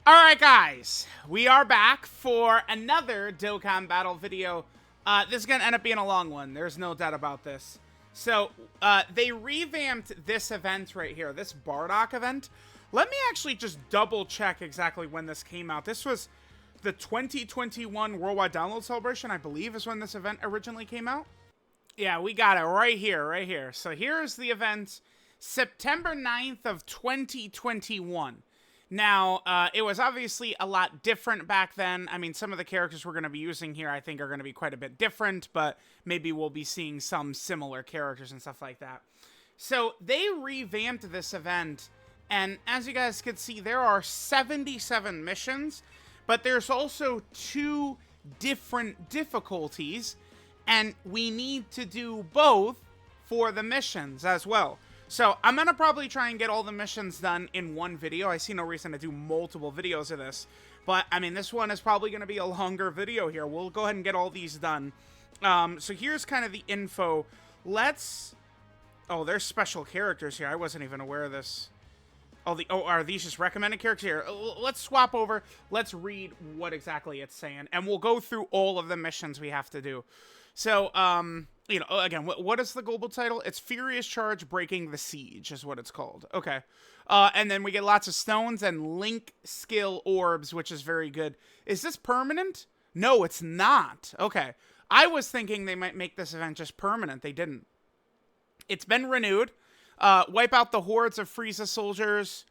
Alright guys, we are back for another Dokkan battle video. This is going to end up being a long one, there's no doubt about this. So, they revamped this event right here, this Bardock event. Let me actually just double check exactly when this came out. This was the 2021 Worldwide Download Celebration, I believe is when this event originally came out. Yeah, we got it right here, So here's the event, September 9th of 2021. Now, it was obviously a lot different back then. I mean, some of the characters we're going to be using here, I think, are going to be quite a bit different, but maybe we'll be seeing some similar characters and stuff like that. So, they revamped this event, and as you guys can see, there are 77 missions, but there's also 2 different difficulties, and we need to do both for the missions as well. So, I'm going to probably try and get all the missions done in one video. I see no reason to do multiple videos of this. But, I mean, this one is probably going to be a longer video here. We'll go ahead and get all these done. So, here's kind of the info. Oh, there's special characters here. I wasn't even aware of this. Oh, are these just recommended characters here? Let's swap over. Let's read what exactly it's saying. And we'll go through all of the missions we have to do. So, you know, again, what is the global title? It's Furious Charge Breaking the Siege is what it's called. Okay. And then we get lots of stones and link skill orbs, which is very good. Is this permanent? No, it's not. Okay. I was thinking they might make this event just permanent. They didn't. It's been renewed. Wipe out the hordes of Frieza soldiers.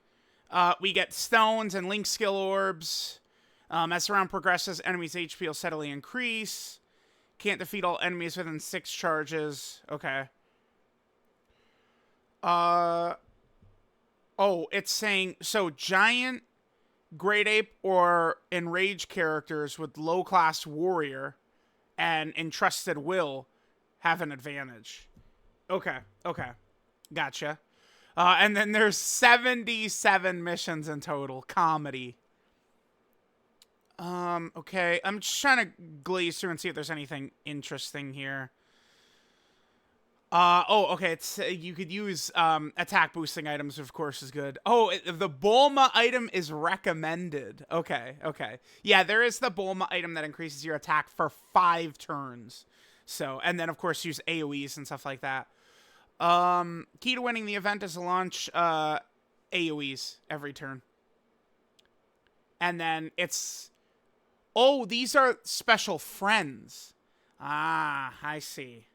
We get stones and link skill orbs. As the round progresses, enemies' HP will steadily increase. Can't defeat all enemies within 6 charges. Okay. Oh, it's saying, so giant, great ape, or enraged characters with low-class warrior and entrusted will have an advantage. Okay. Gotcha. And then there's 77 missions in total. Comedy. Okay. I'm just trying to glaze through and see if there's anything interesting here. Okay. It's you could use attack boosting items, of course, is good. Oh, the Bulma item is recommended. Okay. Yeah, there is the Bulma item that increases your attack for 5 turns. So, and then of course use AoEs and stuff like that. Key to winning the event is to launch AoEs every turn. And then it's... Oh, these are special friends. Ah, I see.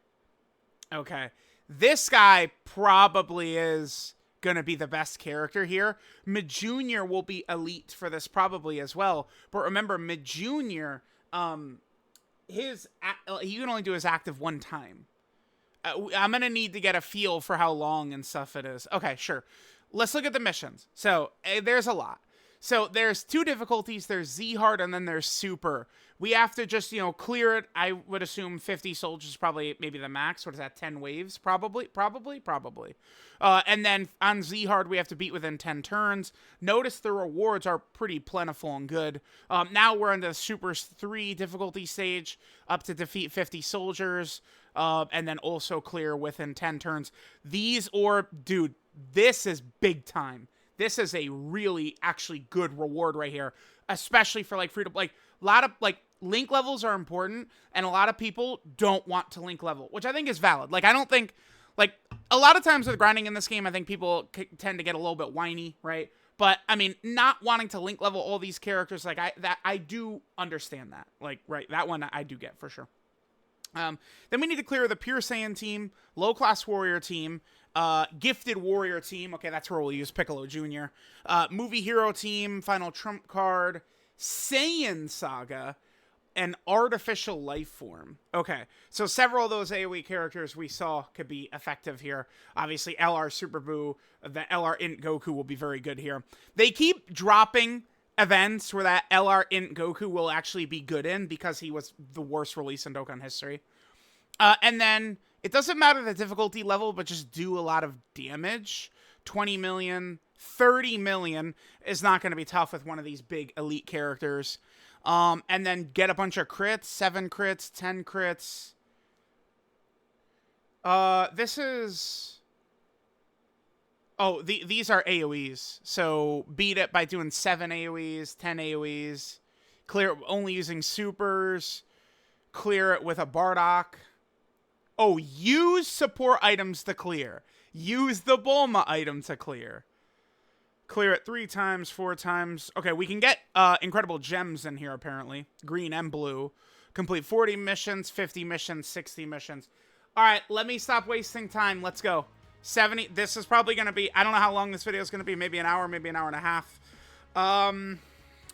Okay. This guy probably is going to be the best character here. Mid Junior will be elite for this probably as well. But remember, Mid Junior, he can only do his active 1 time. I'm going to need to get a feel for how long and stuff it is. Okay, sure. Let's look at the missions. So, there's a lot. So, there's 2 difficulties. There's Z-Hard and then there's Super. We have to just, clear it. I would assume 50 soldiers probably maybe the max. What is that, 10 waves? Probably. And then on Z-Hard, we have to beat within 10 turns. Notice the rewards are pretty plentiful and good. Now we're in the Super 3 difficulty stage, up to defeat 50 soldiers. And then also clear within 10 turns. Dude, this is big time. This is a really, actually good reward right here. Especially for, freedom. A lot of, link levels are important. And a lot of people don't want to link level. Which I think is valid. I don't think, a lot of times with grinding in this game, I think people tend to get a little bit whiny, right? But, I mean, not wanting to link level all these characters, I do understand that. Right, that one I do get, for sure. Then we need to clear the Pure Saiyan team, Low-Class Warrior team, Gifted Warrior team. Okay, that's where we'll use Piccolo Jr. Movie Hero team, Final Trump card, Saiyan Saga, and Artificial Life Form. Okay, so several of those AoE characters we saw could be effective here. Obviously, LR Super Buu, the LR Int Goku will be very good here. They keep dropping events where that LR Int Goku will actually be good in because he was the worst release in Dokkan history. And then it doesn't matter the difficulty level, but just do a lot of damage. 20 million, 30 million is not going to be tough with one of these big elite characters. And then get a bunch of crits, 7 crits, 10 crits. This is... Oh, these are AoEs. So beat it by doing 7 AoEs, 10 AoEs. Clear it only using supers. Clear it with a Bardock. Oh, use support items to clear. Use the Bulma item to clear. Clear it 3 times, 4 times. Okay, we can get incredible gems in here, apparently. Green and blue. Complete 40 missions, 50 missions, 60 missions. All right, let me stop wasting time. Let's go. 70. This is probably going to be... I don't know how long this video is going to be. Maybe an hour, maybe an hour and a half.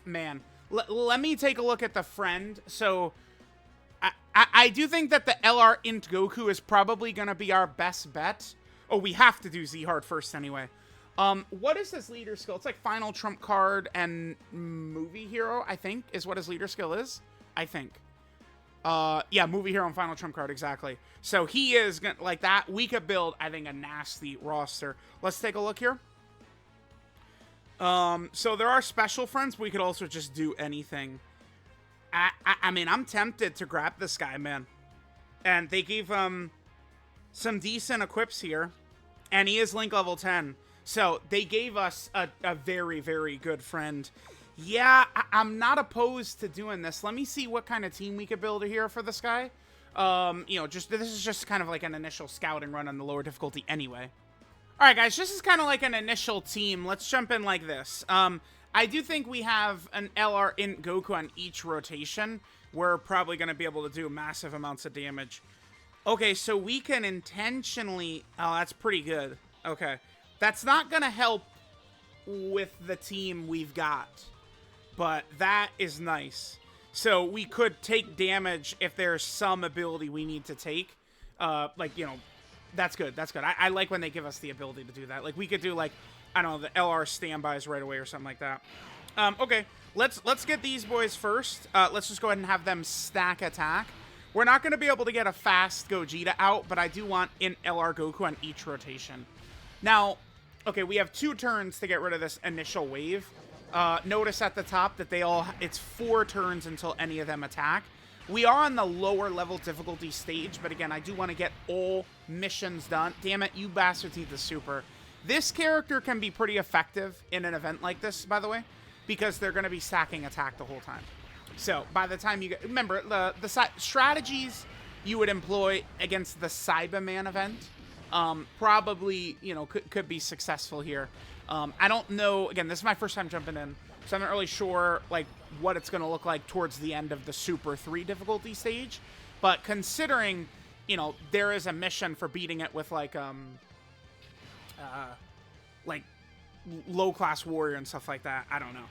Man. Let me take a look at the friend. So... I do think that the LR Int Goku is probably going to be our best bet. Oh, we have to do Z-Hard first anyway. What is his leader skill? It's like Final Trump Card and Movie Hero, I think, is what his leader skill is. I think. Yeah, Movie Hero and Final Trump Card, exactly. So he is, gonna, like that, we could build, I think, a nasty roster. Let's take a look here. So there are special friends, but we could also just do anything. I mean, I'm tempted to grab this guy, man. And they gave him some decent equips here. And he is Link level 10. So they gave us a very, very good friend. Yeah, I'm not opposed to doing this. Let me see what kind of team we could build here for this guy. You know, this is just kind of like an initial scouting run on the lower difficulty anyway. All right, guys, this is kind of like an initial team. Let's jump in like this. I do think we have an LR Int Goku on each rotation. We're probably going to be able to do massive amounts of damage. Okay, so we can intentionally... Oh, that's pretty good. Okay. That's not going to help with the team we've got. But that is nice. So we could take damage if there's some ability we need to take. Like, you know, that's good. That's good. I like when they give us the ability to do that. Like, we could do, like... I don't know, the LR standbys right away or something like that. Okay, let's get these boys first. Let's just go ahead and have them stack attack. We're not going to be able to get a fast Gogeta out, but I do want an LR Goku on each rotation. Now, okay, we have 2 turns to get rid of this initial wave. Notice at the top that it's 4 turns until any of them attack. We are on the lower level difficulty stage, but again, I do want to get all missions done. Damn it, you bastards need the super. This character can be pretty effective in an event like this, by the way, because they're going to be stacking attack the whole time. So, by the time you get... Remember, the strategies you would employ against the Cyberman event probably, you know, could be successful here. I don't know... Again, this is my first time jumping in, so I'm not really sure, like, what it's going to look like towards the end of the Super 3 difficulty stage. But considering, you know, there is a mission for beating it with, like low-class warrior and stuff like that. I don't know.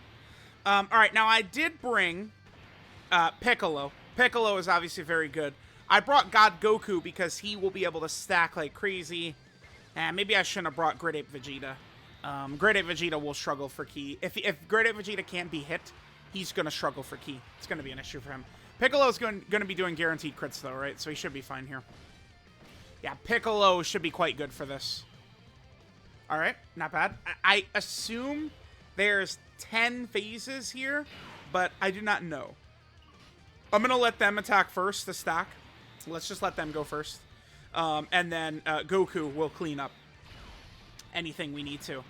All right, now I did bring Piccolo. Piccolo is obviously very good. I brought God Goku because he will be able to stack like crazy. And maybe I shouldn't have brought Great Ape Vegeta. Great Ape Vegeta will struggle for Ki. If Great Ape Vegeta can't be hit, he's going to struggle for Ki. It's going to be an issue for him. Piccolo's going to be doing guaranteed crits, though, right? So he should be fine here. Yeah, Piccolo should be quite good for this. All right, not bad. I assume there's 10 phases here, but I do not know. I'm going to let them attack first to stack. Let's just let them go first. And then Goku will clean up anything we need to.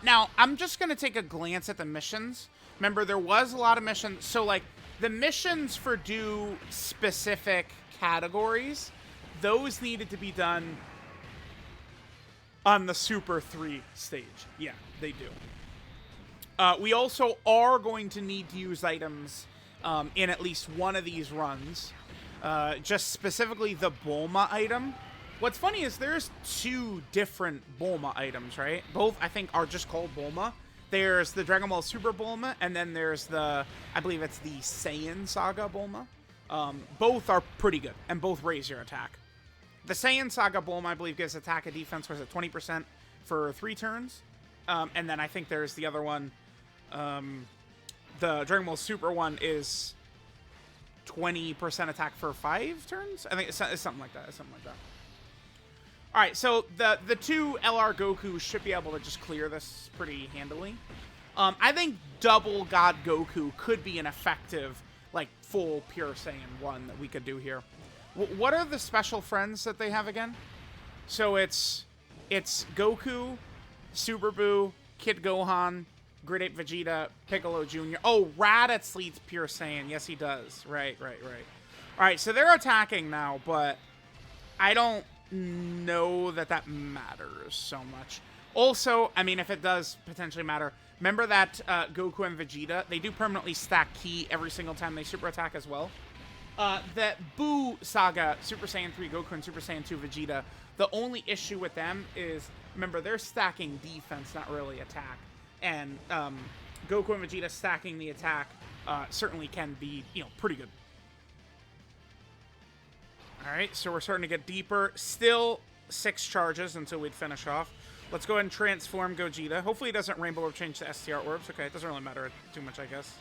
Now, I'm just going to take a glance at the missions. Remember, there was a lot of missions. So, like, the missions for do specific categories, those needed to be done on the Super 3 stage. Yeah, they do. We also are going to need to use items in at least one of these runs. Just specifically the Bulma item. What's funny is there's 2 different Bulma items, right? Both, I think, are just called Bulma. There's the Dragon Ball Super Bulma, and then there's the, I believe it's the Saiyan Saga Bulma. Both are pretty good, and both raise your attack. The Saiyan Saga Bulma, I believe, gives attack and defense, was it 20% for 3 turns? And then I think there's the other one. The Dragon Ball Super one is 20% attack for 5 turns? I think it's something like that. It's something like that. All right, so the 2 LR Goku should be able to just clear this pretty handily. I think double God Goku could be an effective, like, full pure Saiyan 1 that we could do here. What are the special friends that they have again? So it's Goku, Super Buu, Kid Gohan, Grid 8 Vegeta, Piccolo Jr. Oh, Raditz leads Pure Saiyan. Yes, he does. Right. All right, so they're attacking now, but I don't know that matters so much. Also, I mean, if it does potentially matter, remember that Goku and Vegeta, they do permanently stack Ki every single time they super attack as well. That Buu Saga, Super Saiyan 3 Goku and Super Saiyan 2 Vegeta, the only issue with them is, remember, they're stacking defense, not really attack. And Goku and Vegeta stacking the attack certainly can be, pretty good. All right, so we're starting to get deeper. Still 6 charges until we'd finish off. Let's go ahead and transform Gogeta. Hopefully it doesn't Rainbow Orb change to STR Orbs. Okay, it doesn't really matter too much, I guess.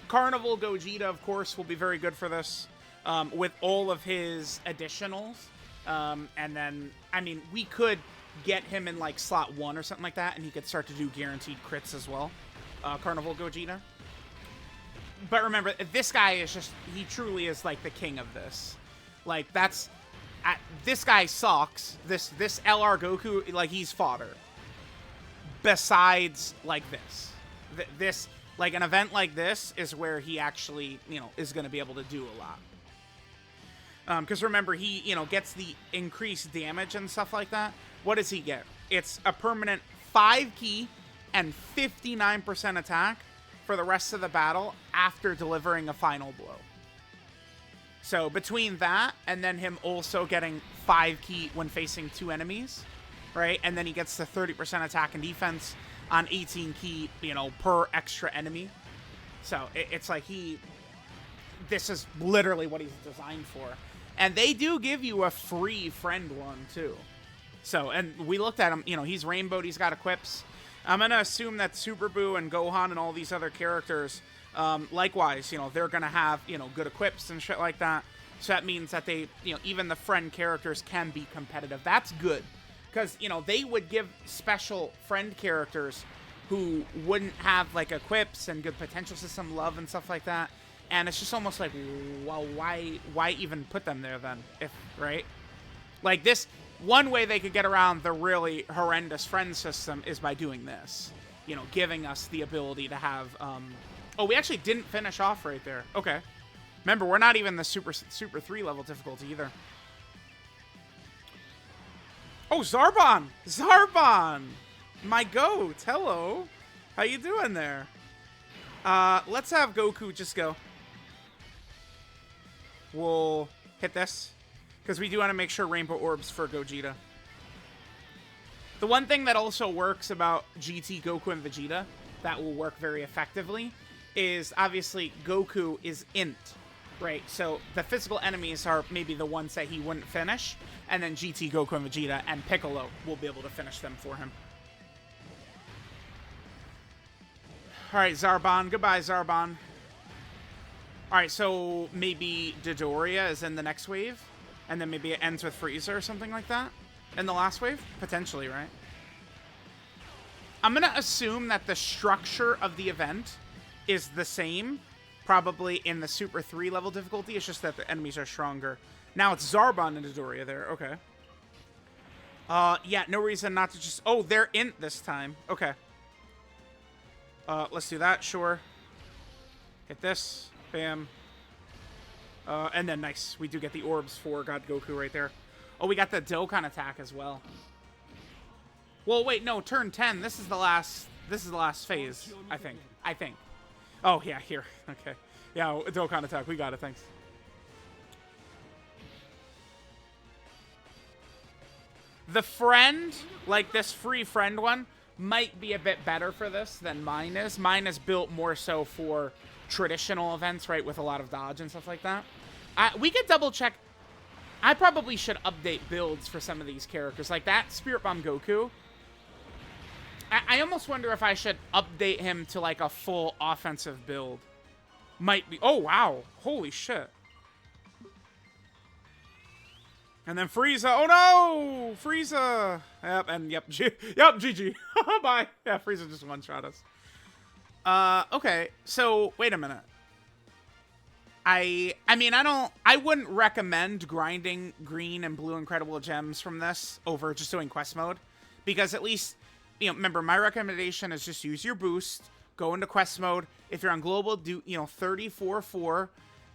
Carnival Gogeta, of course, will be very good for this with all of his additionals. And then, I mean, we could get him in, like, slot 1 or something like that, and he could start to do guaranteed crits as well. Carnival Gogeta. But remember, this guy is just, he truly is, like, the king of this. Like, that's, this guy sucks. This LR Goku, like, he's fodder. Besides, like, this, like, an event like this is where he actually, is going to be able to do a lot. Because remember, he, gets the increased damage and stuff like that. What does he get? It's a permanent 5 Ki and 59% attack for the rest of the battle after delivering a final blow. So between that and then him also getting 5 Ki when facing 2 enemies, right? And then he gets the 30% attack and defense on 18 Ki, per extra enemy. So it's like this is literally what he's designed for. And they do give you a free friend one too. So, and we looked at him, he's rainbowed, he's got equips. I'm going to assume that Super Buu and Gohan and all these other characters, likewise, they're going to have, good equips and shit like that. So that means that they, even the friend characters can be competitive. That's good. Because, they would give special friend characters who wouldn't have, like, equips and good potential system love and stuff like that. And it's just almost like, well, why even put them there then? Right? Like, this, one way they could get around the really horrendous friend system is by doing this. Giving us the ability to have, oh, we actually didn't finish off right there. Okay. Remember, we're not even the Super 3 level difficulty either. Oh, Zarbon! Zarbon! My goat! Hello! How you doing there? Let's have Goku just go. We'll hit this. Because we do want to make sure Rainbow Orbs for Gogeta. The one thing that also works about GT, Goku, and Vegeta that will work very effectively is, obviously, Goku is int. Right, so the physical enemies are maybe the ones that he wouldn't finish, and then GT, Goku, and Vegeta, and Piccolo will be able to finish them for him. Alright, Zarbon. Goodbye, Zarbon. Alright, so maybe Dodoria is in the next wave, and then maybe it ends with Frieza or something like that in the last wave? Potentially, right? I'm going to assume that the structure of the event is the same, probably in the Super 3 level difficulty. It's just that the enemies are stronger. Now it's Zarbon and Dodoria there. Okay. Yeah, no reason not to just... Oh, they're int this time. Okay. Let's do that. Sure. Hit this. Bam. And then, nice. We do get the orbs for God Goku right there. Oh, we got the Dokkan attack as well. Well, wait, no. Turn 10. This is the last phase, I think. Oh, yeah, here. Okay. Yeah, Dokkan attack. We got it. Thanks. The friend, like this free friend one, might be a bit better for this than mine is. Mine is built more so for traditional events, right, with a lot of dodge and stuff like that. We could double check. I probably should update builds for some of these characters. Like that Spirit Bomb Goku. I almost wonder if I should update him to, like, a full offensive build. Might be... Oh, wow. Holy shit. And then Frieza. Oh, no! Frieza! Yep, and yep. Yep, GG. Bye. Yeah, Frieza just one-shot us. Okay. So, wait a minute. I mean, I wouldn't recommend grinding green and blue incredible gems from this over just doing quest mode. because at least, remember, my recommendation is just use your boost, go into quest mode. If you're on global, do 34-4,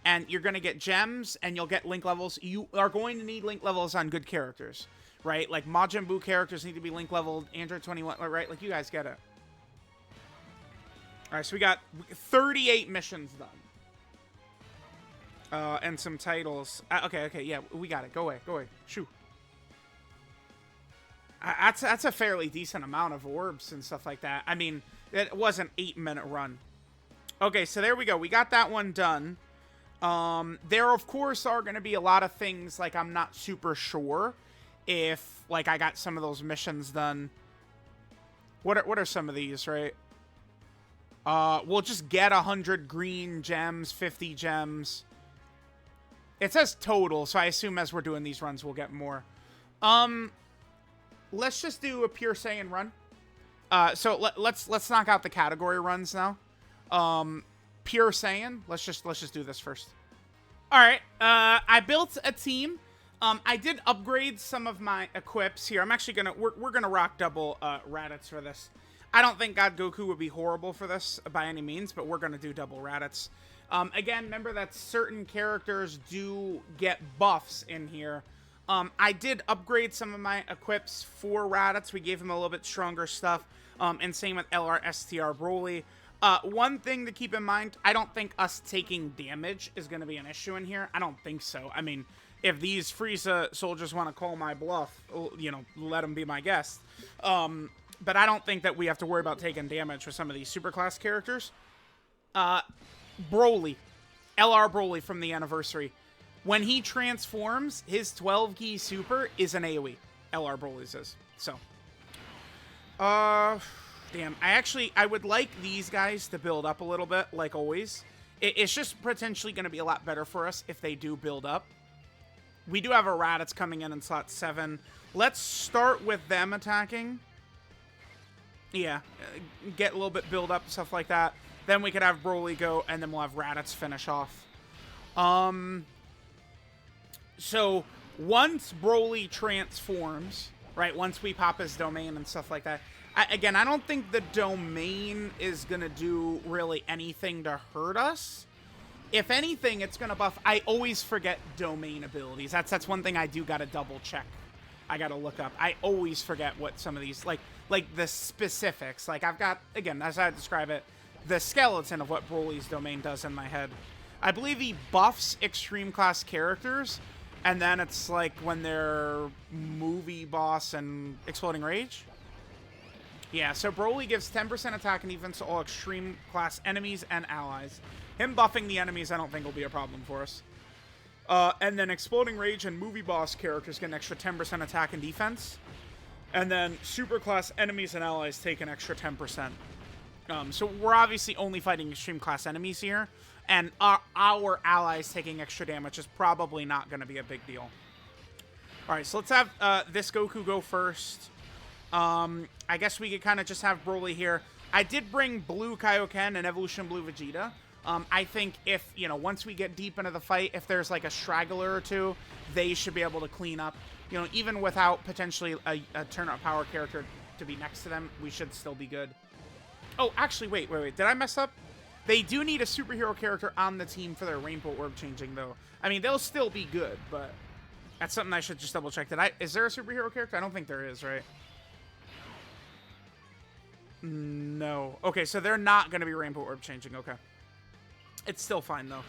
and you're going to get gems and you'll get link levels. You are going to need link levels on good characters, right? Like Majin Buu characters need to be link leveled, Android 21, right? Like, you guys get it. All right, so we got 38 missions done. And some titles. Okay, yeah, we got it. Go away. Shoo. That's a fairly decent amount of orbs and stuff like that. I mean, it was an 8-minute run. Okay, so there we go. We got that one done. There, of course, are going to be a lot of things, like, I'm not super sure if, like, I got some of those missions done. What are some of these, right? We'll just get 100 green gems, 50 gems. It says total, so I assume as we're doing these runs, we'll get more. Let's just do a pure Saiyan run. So let's knock out the category runs now. Pure Saiyan. Let's just do this first. All right. I built a team. I did upgrade some of my equips here. I'm actually we're gonna rock double Raditz for this. I don't think God Goku would be horrible for this by any means, but we're gonna do double Raditz. Again, remember that certain characters do get buffs in here. I did upgrade some of my equips for Raditz. We gave him a little bit stronger stuff. And same with LRSTR Broly. One thing to keep in mind, I don't think us taking damage is going to be an issue in here. I don't think so. I mean, if these Frieza soldiers want to call my bluff, let them be my guest. But I don't think that we have to worry about taking damage with some of these superclass characters. Broly. LR Broly from the anniversary. When he transforms, his 12-key super is an AoE. LR Broly's is. So. Damn. I would like these guys to build up a little bit, like always. It's just potentially going to be a lot better for us if they do build up. We do have a Raditz coming in slot 7. Let's start with them attacking. Yeah. Get a little bit build up, stuff like that. Then we could have Broly go, and then we'll have Raditz finish off. So, once Broly transforms, right, once we pop his domain and stuff like that, I don't think the domain is going to do really anything to hurt us. If anything, it's going to buff. I always forget domain abilities. That's one thing I do got to double check. I got to look up. I always forget what some of these, like the specifics. Like, I've got, again, as I describe it, the skeleton of what Broly's domain does in my head. I believe he buffs extreme class characters, and then it's like when they're movie boss and exploding rage. Yeah, so Broly gives 10% attack and defense to all extreme class enemies and allies. Him buffing the enemies I don't think will be a problem for us. And then exploding rage and movie boss characters get an extra 10% attack and defense. And then super class enemies and allies take an extra 10%. So we're obviously only fighting extreme class enemies here, and our allies taking extra damage is probably not going to be a big deal. All right, so let's have this Goku go first. I guess we could kind of just have Broly here. I did bring Blue Kaioken and Evolution Blue Vegeta. I think if, once we get deep into the fight, if there's like a straggler or two, they should be able to clean up. Even without potentially a turn-up power character to be next to them, we should still be good. Oh, actually, wait. Did I mess up? They do need a superhero character on the team for their Rainbow Orb changing, though. I mean, they'll still be good, but that's something I should just double check. Is there a superhero character? I don't think there is, right? No. Okay, so they're not going to be Rainbow Orb changing. Okay. It's still fine, though.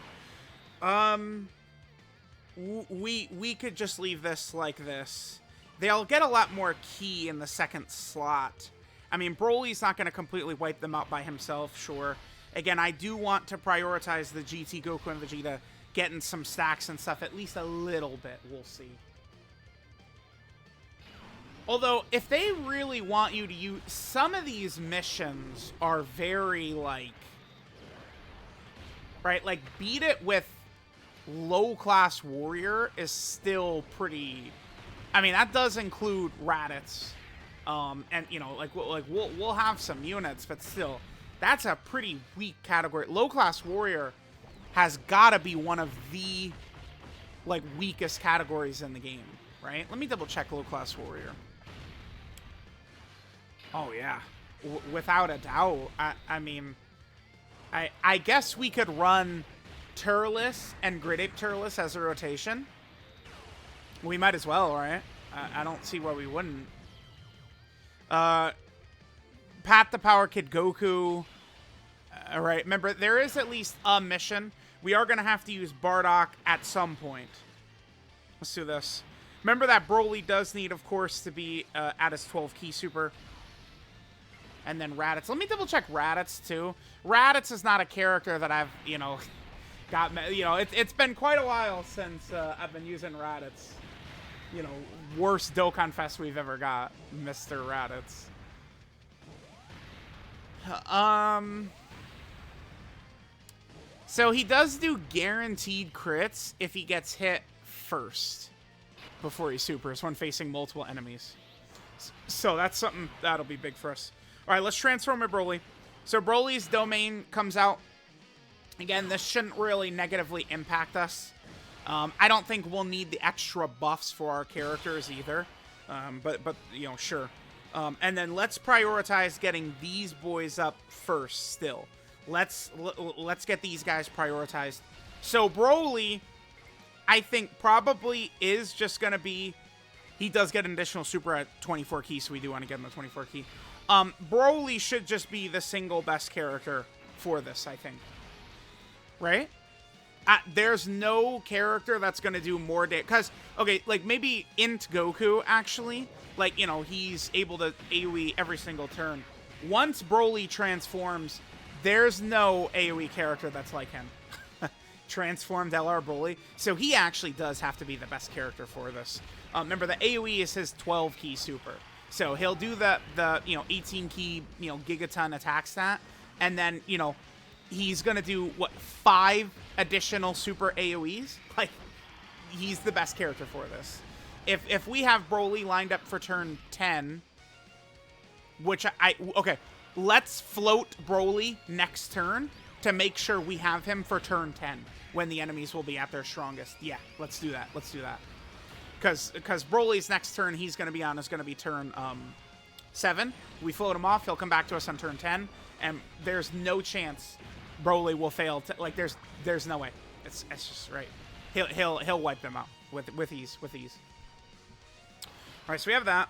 We could just leave this like this. They'll get a lot more ki in the second slot. I mean, Broly's not going to completely wipe them out by himself, sure. Again, I do want to prioritize the GT Goku and Vegeta getting some stacks and stuff, at least a little bit. We'll see. Although, if they really want you to use... Some of these missions are very, like... Right? Like, beat it with low-class warrior is still pretty... I mean, that does include Raditz. And, we'll have some units, but still, that's a pretty weak category. Low-class warrior has got to be one of the, weakest categories in the game, right? Let me double-check low-class warrior. Oh, yeah. Without a doubt. I mean, I guess we could run Turles and Gridape Turles as a rotation. We might as well, right? I don't see why we wouldn't. Pat the Power Kid Goku. All right, remember, there is at least a mission. We are going to have to use Bardock at some point. Let's do this. Remember that Broly does need, of course, to be at his 12 key super. And then Raditz. Let me double check Raditz, too. Raditz is not a character that I've, you know, it's been quite a while since I've been using Raditz. You know, worst Dokkan Fest we've ever got, Mr. Raditz. So he does do guaranteed crits if he gets hit first before he supers when facing multiple enemies. So that's something that'll be big for us. All right, let's transform my Broly. So Broly's domain comes out. Again, this shouldn't really negatively impact us. I don't think we'll need the extra buffs for our characters either. But you know, sure. And then let's prioritize getting these boys up first still. Let's get these guys prioritized. So Broly, I think probably is just going to be... He does get an additional super at 24 key, so we do want to get him a 24 key. Broly should just be the single best character for this, I think. Right? There's no character that's going to do more damage. Because, okay, like maybe Int Goku, actually. Like, you know, he's able to AoE every single turn. Once Broly transforms, there's no AoE character that's like him. Transformed LR Broly. So he actually does have to be the best character for this. Remember, the AoE is his 12 key super. So he'll do the 18 key, gigaton attack stat. And then, he's going to do, 5 additional super AoEs? Like, he's the best character for this. If we have Broly lined up for turn 10, which okay, let's float Broly next turn to make sure we have him for turn 10 when the enemies will be at their strongest. Yeah, let's do that. Let's do that. Because Broly's next turn he's going to be on is going to be turn 7. We float him off. He'll come back to us on turn 10. And there's no chance Broly will fail. Like, there's no way. It's just right. He'll wipe them out with ease. With ease. All right, so we have that.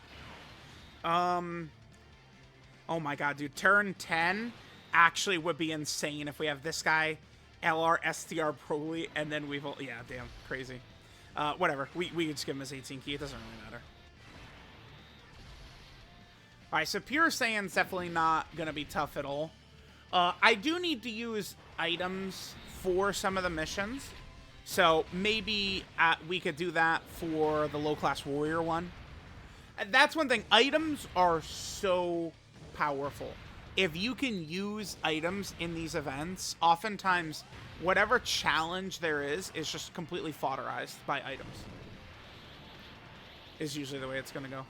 Oh my god, dude. Turn 10 actually would be insane if we have this guy, LR, STR, Broly, and then we've... Yeah, damn. Crazy. Whatever. We could just give him his 18 key. It doesn't really matter. Alright, so Pure Saiyan's definitely not going to be tough at all. I do need to use items for some of the missions. So maybe we could do that for the low-class warrior one. That's one thing. Items are so powerful. If you can use items in these events, oftentimes whatever challenge there is just completely fodderized by items. Is usually the way it's going to go.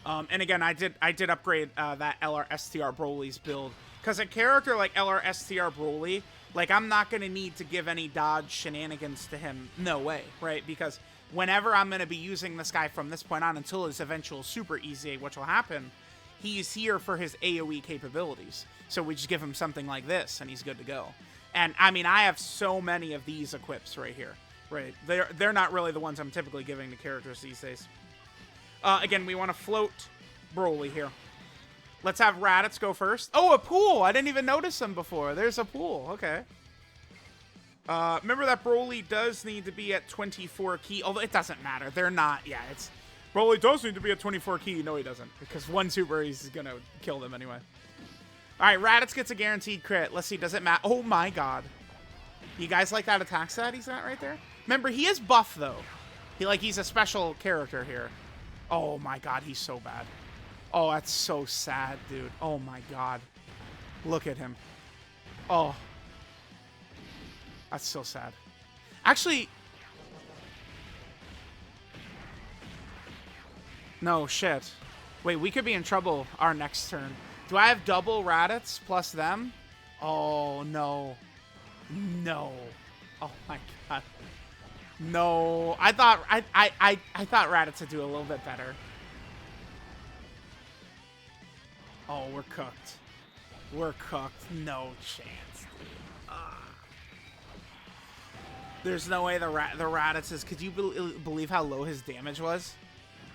And again, I did upgrade that LR STR Broly's build. Because a character like LR STR Broly, like, I'm not going to need to give any dodge shenanigans to him. No way, right? Because whenever I'm going to be using this guy from this point on until his eventual super easy, which will happen, he's here for his AoE capabilities. So we just give him something like this, and he's good to go. And, I mean, I have so many of these equips right here. Right? They're not really the ones I'm typically giving to characters these days. Again, we want to float Broly here. Let's have Raditz go first. Oh, a pool! I didn't even notice him before. There's a pool. Okay. Remember that Broly does need to be at 24 key, although it doesn't matter. They're not... Yeah, it's... Broly does need to be at 24 key. No, he doesn't. Because one super, he's going to kill them anyway. Alright, Raditz gets a guaranteed crit. Let's see, does it matter? Oh my god. You guys like that attack stat he's got right there? Remember, he is buff, though. He's a special character here. Oh my god, he's so bad. Oh, that's so sad, dude. Oh my god. Look at him. Oh. That's so sad. Actually... No, shit. Wait, we could be in trouble our next turn. Do I have double Raditz plus them? Oh, no. No. Oh my god. No. I thought Raditz would do a little bit better. Oh, we're cooked. We're cooked. No chance, dude. There's no way the Raditz is... Could you believe how low his damage was?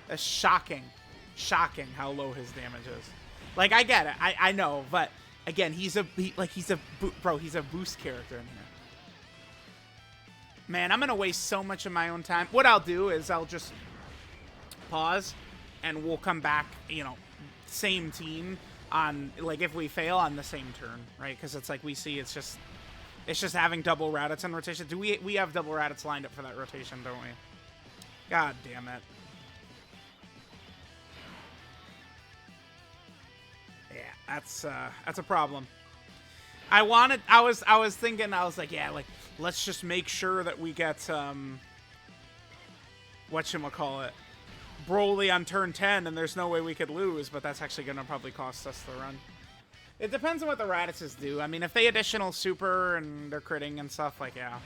That's shocking. Shocking how low his damage is. Like, I get it. I know, but again, he's a boost character in here. Man, I'm gonna waste so much of my own time. What I'll do is I'll just pause, and we'll come back. You know, same team on, like, if we fail on the same turn, right? Because it's like we see it's just having double Raditz in rotation. Do we have double Raditz lined up for that rotation, don't we? God damn it. Yeah, that's a problem. I was thinking, I was like, yeah, like, let's just make sure that we get whatchamacallit, Broly on turn 10, and there's no way we could lose, but that's actually gonna probably cost us the run. It depends on what the Raditzes do. I mean, if they additional super and they're critting and stuff, like, yeah.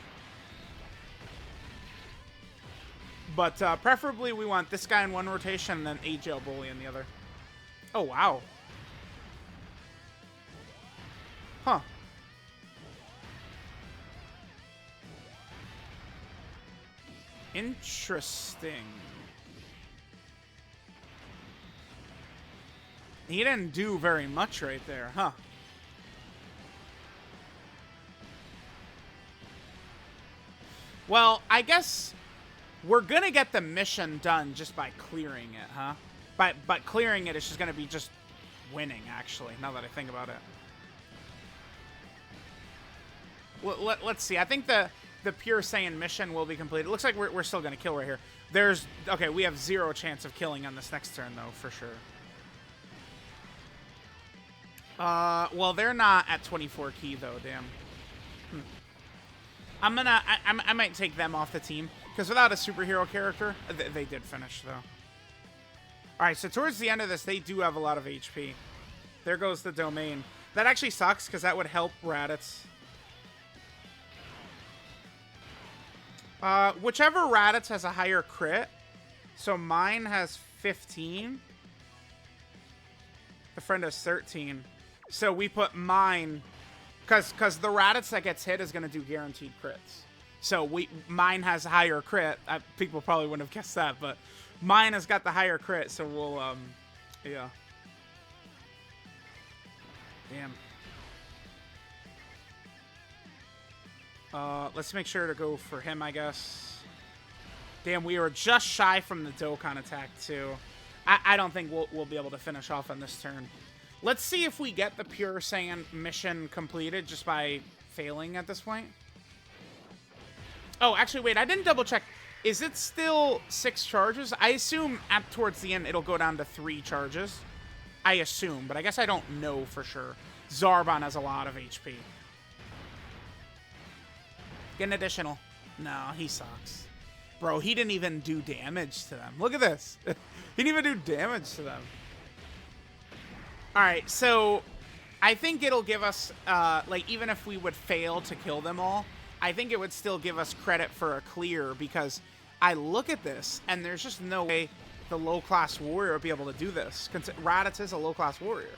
But preferably we want this guy in one rotation and then AGL Broly in the other. Oh, wow. Huh. Interesting. He didn't do very much right there, huh? Well, I guess we're gonna get the mission done just by clearing it, huh? But clearing it is just gonna be just winning, actually, now that I think about it. Well, let's see. I think the Pure Saiyan mission will be completed. It looks like we're still gonna kill right here. Okay, we have 0 chance of killing on this next turn, though, for sure. Well, they're not at 24 key, though, damn. I might take them off the team, because without a superhero character, they did finish, though. Alright, so towards the end of this, they do have a lot of HP. There goes the domain. That actually sucks, because that would help Raditz. Whichever Raditz has a higher crit, so mine has 15. The friend has 13. So we put mine, because the Raditz that gets hit is going to do guaranteed crits. So mine has a higher crit. People probably wouldn't have guessed that, but mine has got the higher crit, so we'll, yeah. Damn. Let's make sure to go for him, I guess. Damn, we were just shy from the Dokkan attack, too. I don't think we'll be able to finish off on this turn. Let's see if we get the Pure Saiyan mission completed just by failing at this point. Oh, actually, wait, I didn't double check. Is it still 6 charges? I assume towards the end it'll go down to 3 charges. I assume, but I guess I don't know for sure. Zarbon has a lot of HP. Get an additional. No, he sucks. Bro, he didn't even do damage to them. Look at this. He didn't even do damage to them. Alright, so I think it'll give us, like, even if we would fail to kill them all, I think it would still give us credit for a clear, because I look at this, and there's just no way the low-class warrior would be able to do this. Raditz is a low-class warrior.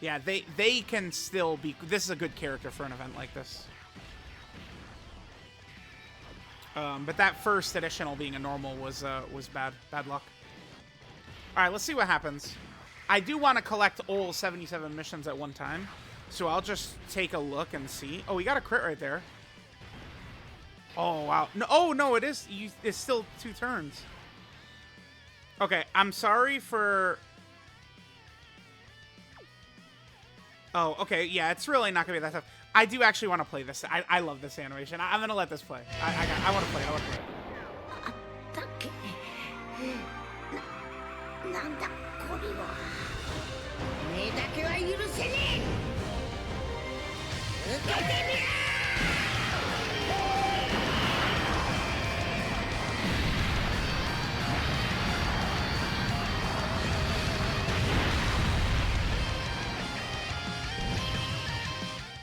Yeah, they can still be... This is a good character for an event like this. But that first additional being a normal was bad luck. Alright, let's see what happens. I do want to collect all 77 missions at one time, so I'll just take a look and see. Oh, we got a crit right there. Oh, wow. No, oh, no, it is. It's still 2 turns. Okay, I'm sorry for... Oh, okay, yeah, it's really not going to be that tough. I do actually want to play this. I love this animation. I'm going to let this play. I want to play. I want to play.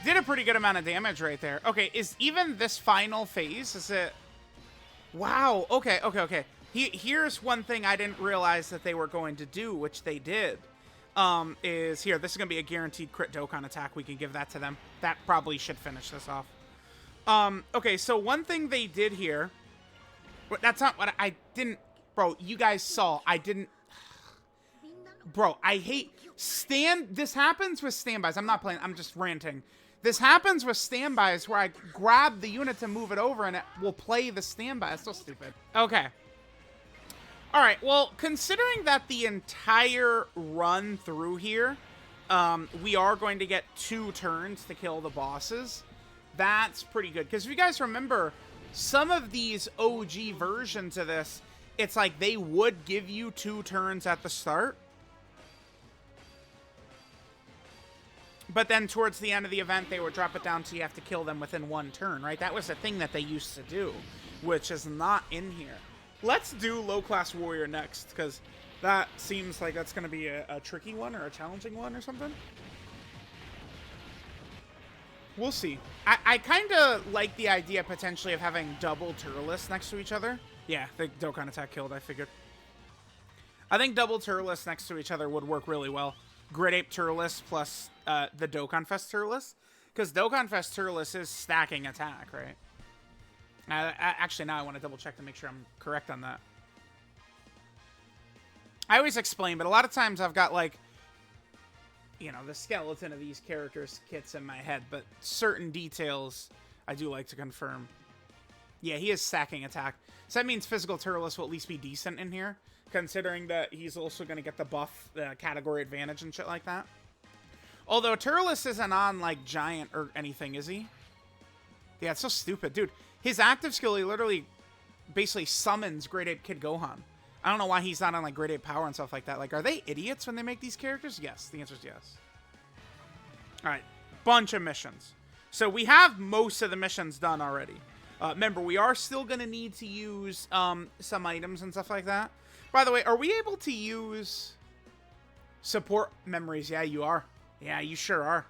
Did a pretty good amount of damage right there. Okay, is even this final phase, is it... Wow, okay. Here's one thing I didn't realize that they were going to do, which they did. Is here. This is going to be a guaranteed crit Dokkan attack. We can give that to them. That probably should finish this off. Okay, so one thing they did here. That's not what I didn't... Bro, you guys saw. I didn't... Bro, I hate... This happens with standbys. I'm not playing. I'm just ranting. This happens with standbys where I grab the unit to move it over and it will play the standby. It's so stupid. Okay. All right, well, considering that the entire run through here, we are going to get 2 turns to kill the bosses, that's pretty good. Because if you guys remember, some of these OG versions of this, it's like they would give you 2 turns at the start. But then towards the end of the event, they would drop it down so you have to kill them within 1 turn, right? That was the thing that they used to do, which is not in here. Let's do low-class warrior next, because that seems like that's going to be a tricky one or a challenging one or something. We'll see. I kind of like the idea, potentially, of having double Turles next to each other. Yeah, the Dokkan attack killed, I figured. I think double Turles next to each other would work really well. Grid Ape Turles plus the Dokkan Fest Turles. Because Dokkan Fest Turles is stacking attack, right? Actually, now I want to double check to make sure I'm correct on that. I always explain, but a lot of times I've got, like, you know, the skeleton of these characters' kits in my head, but certain details I do like to confirm. Yeah, he is stacking attack. So that means physical Turles will at least be decent in here, considering that he's also going to get the buff, the category advantage and shit like that. Although Turles isn't on, like, giant or anything, is he? Yeah, it's so stupid. Dude, his active skill, he literally basically summons Great Ape Kid Gohan. I don't know why he's not on, like, Great Ape Power and stuff like that. Like, are they idiots when they make these characters? Yes, the answer is yes. Alright, bunch of missions. So we have most of the missions done already. Remember, we are still going to need to use some items and stuff like that. By the way, are we able to use support memories? Yeah, you are. Yeah, you sure are.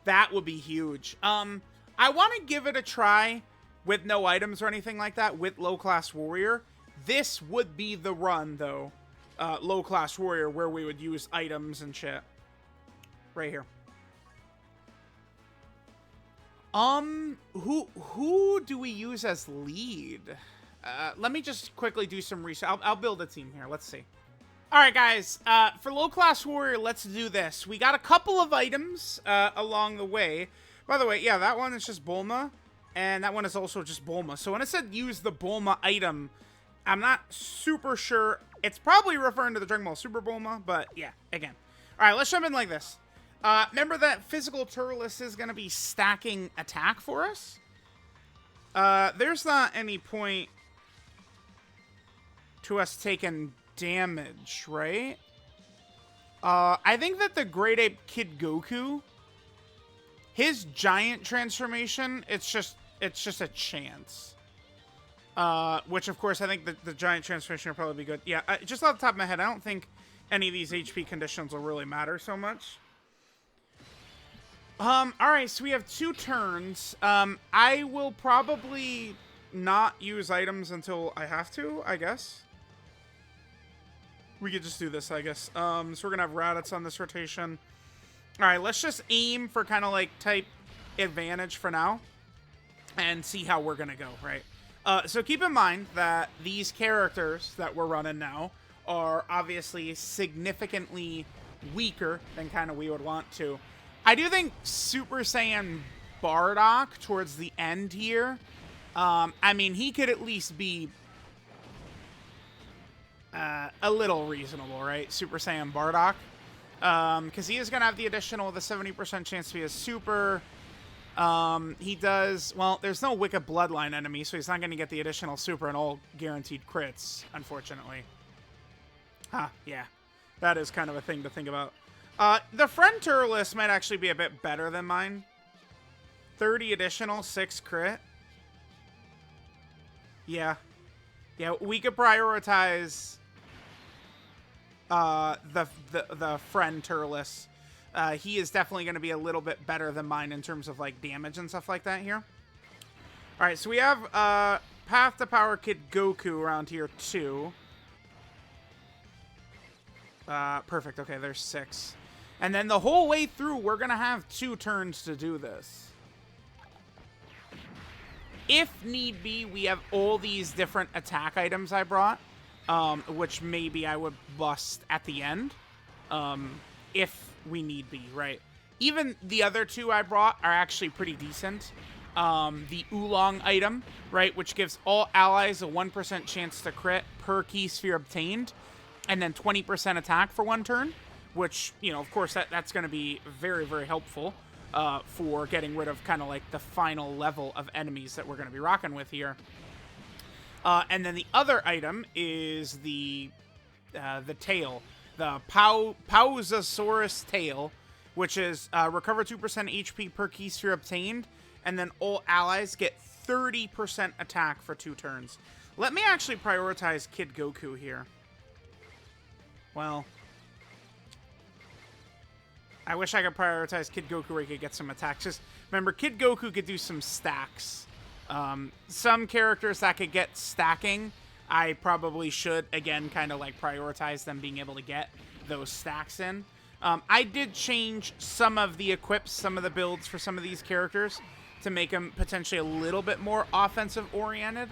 That would be huge. I want to give it a try with no items or anything like that with low-class warrior. This would be the run, though, low-class warrior, where we would use items and shit. Right here. Who do we use as lead? Let me just quickly do some research. I'll build a team here. Let's see. All right, guys. For low-class warrior, let's do this. We got a couple of items along the way. By the way, yeah, that one is just Bulma, and that one is also just Bulma. So when it said use the Bulma item, I'm not super sure. It's probably referring to the Dragon Ball Super Bulma, but yeah, again. All right, let's jump in like this. Remember that physical Turles is going to be stacking attack for us? There's not any point to us taking damage, right? I think that the Great Ape Kid Goku, his giant transformation, it's just a chance. Which, of course, I think the giant transformation will probably be good. Yeah, just off the top of my head, I don't think any of these HP conditions will really matter so much. Alright, so we have 2 turns. I will probably not use items until I have to, I guess. We could just do this, I guess. So we're gonna have Raditz on this rotation. Alright, let's just aim for kind of like type advantage for now. And see how we're gonna go, right? So keep in mind that these characters that we're running now are obviously significantly weaker than kind of we would want to. I do think Super Saiyan Bardock towards the end here, I mean, he could at least be a little reasonable, right? Super Saiyan Bardock. Because he is going to have the additional, the 70% chance to be a super. He does, well, there's no Wicked Bloodline enemy, so he's not going to get the additional super and all guaranteed crits, unfortunately. Huh, yeah. That is kind of a thing to think about. The friend Turles might actually be a bit better than mine. 30 additional, 6 crit. Yeah. Yeah, we could prioritize the friend Turles. He is definitely going to be a little bit better than mine in terms of, like, damage and stuff like that here. Alright, so we have Path to Power Kid Goku around here, too. Perfect. Okay, there's 6. And then the whole way through, we're going to have 2 turns to do this. If need be, we have all these different attack items I brought, which maybe I would bust at the end, if we need be, right? Even the other 2 I brought are actually pretty decent. The Oolong item, right, which gives all allies a 1% chance to crit per key sphere obtained, and then 20% attack for 1 turn, which, you know, of course, that's going to be very, very helpful for getting rid of kind of like the final level of enemies that we're going to be rocking with here. And then the other item is the tail, the Pausasaurus tail, which is recover 2% HP per key sphere obtained, and then all allies get 30% attack for 2 turns. Let me actually prioritize Kid Goku here. Well, I wish I could prioritize Kid Goku where he could get some attacks. Just remember, Kid Goku could do some stacks. Some characters that could get stacking, I probably should, again, kind of like prioritize them being able to get those stacks in. I did change some of the equips, some of the builds for some of these characters to make them potentially a little bit more offensive-oriented.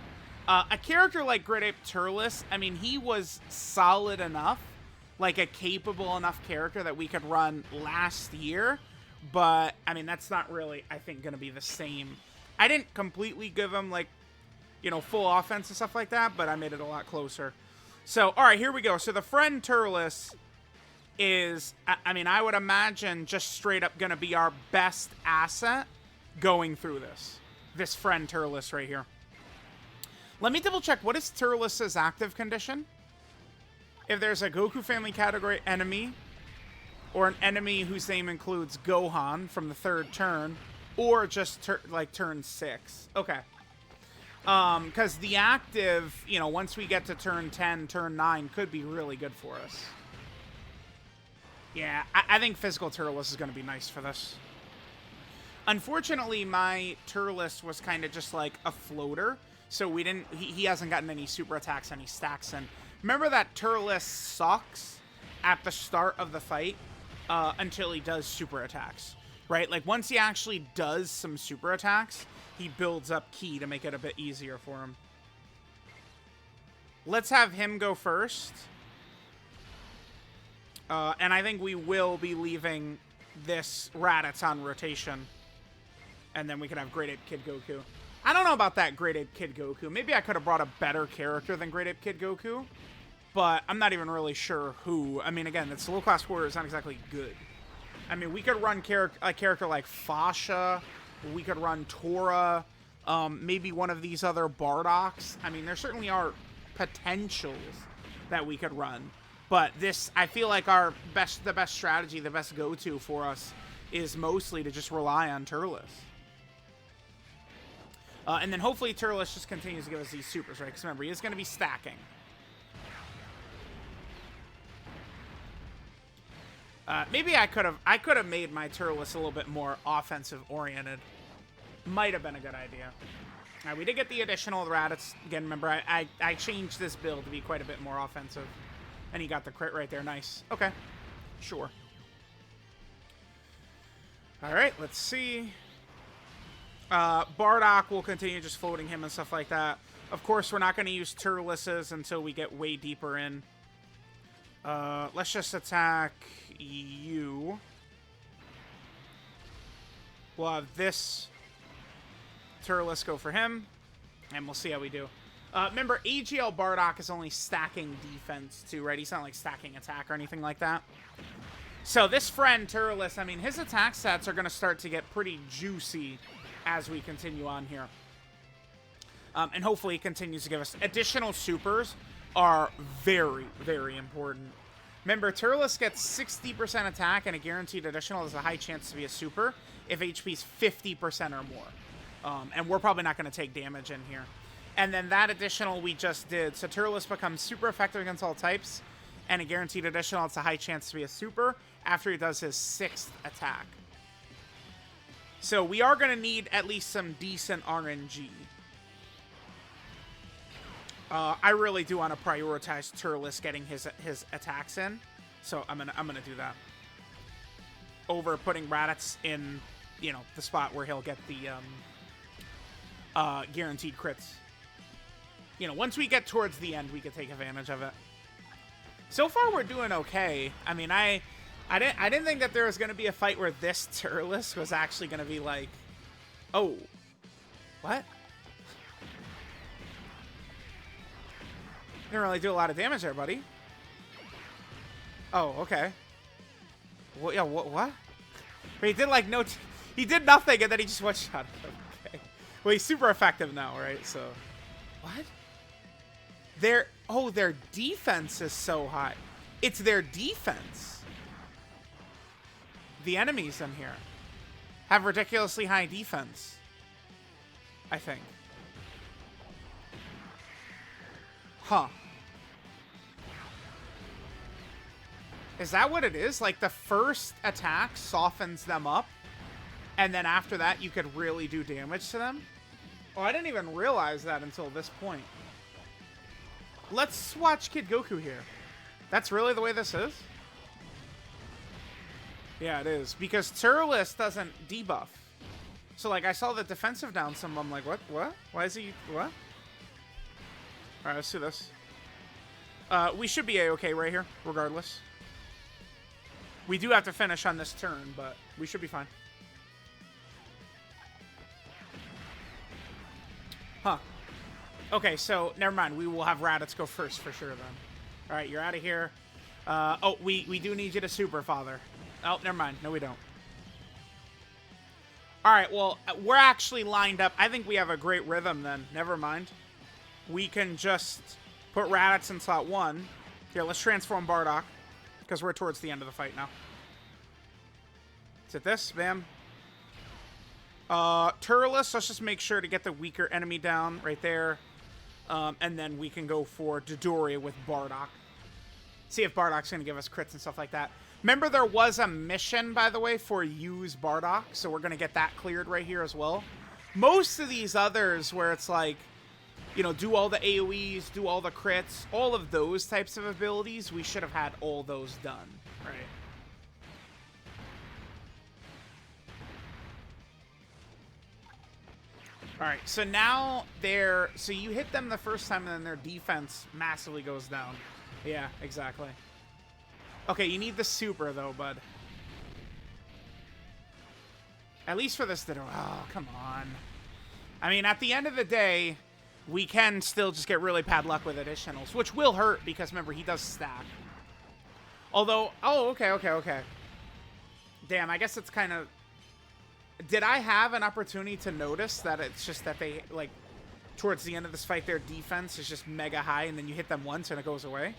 A character like Great Ape Turles, I mean, he was solid enough, like a capable enough character that we could run last year, but, I mean, that's not really, I think, going to be the same. I didn't completely give him, like, you know, full offense and stuff like that, but I made it a lot closer. So, all right, here we go. So the friend Turles is, I mean, I would imagine just straight up going to be our best asset going through this friend Turles right here. Let me double check. What is Turles' active condition? If there's a Goku family category enemy, or an enemy whose name includes Gohan from the 3rd turn, or just like turn 6. Okay. Because the active, you know, once we get to turn 10, turn 9, could be really good for us. Yeah, I think physical Turles is going to be nice for this. Unfortunately, my Turles was kind of just like a floater, so we didn't. He hasn't gotten any super attacks, any stacks in. Remember that Turles sucks at the start of the fight until he does super attacks, right? Like once he actually does some super attacks, he builds up ki to make it a bit easier for him. Let's have him go first. And I think we will be leaving this Raditz on rotation. And then we can have Great Ape Kid Goku. I don't know about that Great Ape Kid Goku. Maybe I could have brought a better character than Great Ape Kid Goku. But I'm not even really sure who. I mean, again, it's low class warrior is not exactly good. I mean, we could run a character like Fasha. We could run Tora. Maybe one of these other Bardocks. I mean, there certainly are potentials that we could run. But this, I feel like the best strategy, the best go-to for us is mostly to just rely on Turles. And then hopefully Turles just continues to give us these supers, right? Because remember, he is going to be stacking. Maybe I could have made my Turles a little bit more offensive oriented. Might have been a good idea. All right, we did get the additional Raditz. Again, remember, I changed this build to be quite a bit more offensive. And he got the crit right there. Nice. Okay. Sure. All right, let's see. Bardock will continue just floating him and stuff like that. Of course, we're not going to use Turles until we get way deeper in. Let's just attack you. We'll have this Turles go for him, and we'll see how we do. Remember, AGL Bardock is only stacking defense too, right? He's not like stacking attack or anything like that. So this friend Turles, I mean, his attack stats are going to start to get pretty juicy as we continue on here. And hopefully he continues to give us additional supers are very, very important. Remember, Turles gets 60% attack and a guaranteed additional. There's a high chance to be a super if HP's 50% or more. And we're probably not going to take damage in here. And then that additional we just did. So Turles becomes super effective against all types. And a guaranteed additional, it's a high chance to be a super after he does his 6th attack. So we are going to need at least some decent RNG. I really do want to prioritize Turles getting his attacks in. So I'm gonna do that. Over putting Raditz in, you know, the spot where he'll get the guaranteed crits. You know, once we get towards the end, we can take advantage of it. So far, we're doing okay. I mean, I didn't think that there was gonna be a fight where this Turles was actually gonna be like, oh, what? Didn't really do a lot of damage there, buddy. Oh, okay. Well, yeah, what? But he did like he did nothing, and then he just one-shot him. Okay. Well, he's super effective now, right? So, what? Their defense is so high. It's their defense. The enemies in here have ridiculously high defense, I think. Huh. Is that what it is? Like, the first attack softens them up, and then after that, you could really do damage to them? Oh, I didn't even realize that until this point. Let's watch Kid Goku here. That's really the way this is? Yeah, it is. Because Turles doesn't debuff. So, like, I saw the defensive down some. I'm like, what? What? Why is he... What? Alright, let's do this. We should be A-okay right here, regardless. We do have to finish on this turn, but we should be fine. Huh. Okay, so never mind. We will have Raditz go first for sure then. All right, you're out of here. Oh, we do need you to Super Father. Oh, never mind. No, we don't. All right, well, we're actually lined up. I think we have a great rhythm then. Never mind. We can just put Raditz in slot 1. Here, let's transform Bardock, because we're towards the end of the fight now. Is it this? Bam. Turles, let's just make sure to get the weaker enemy down right there. And then we can go for Dodoria with Bardock. See if Bardock's going to give us crits and stuff like that. Remember, there was a mission, by the way, for use Bardock. So we're going to get that cleared right here as well. Most of these others where it's like, you know, do all the AoEs, do all the crits, all of those types of abilities, we should have had all those done, right? All right, so now so you hit them the first time and then their defense massively goes down. Yeah, exactly. Okay, you need the super though, bud. At least for this, oh, come on. I mean, at the end of the day, we can still just get really bad luck with additionals, which will hurt because, remember, he does stack. Although, oh, okay. Damn, I guess it's kind of... Did I have an opportunity to notice that it's just that they, like, towards the end of this fight, their defense is just mega high, and then you hit them once and it goes away?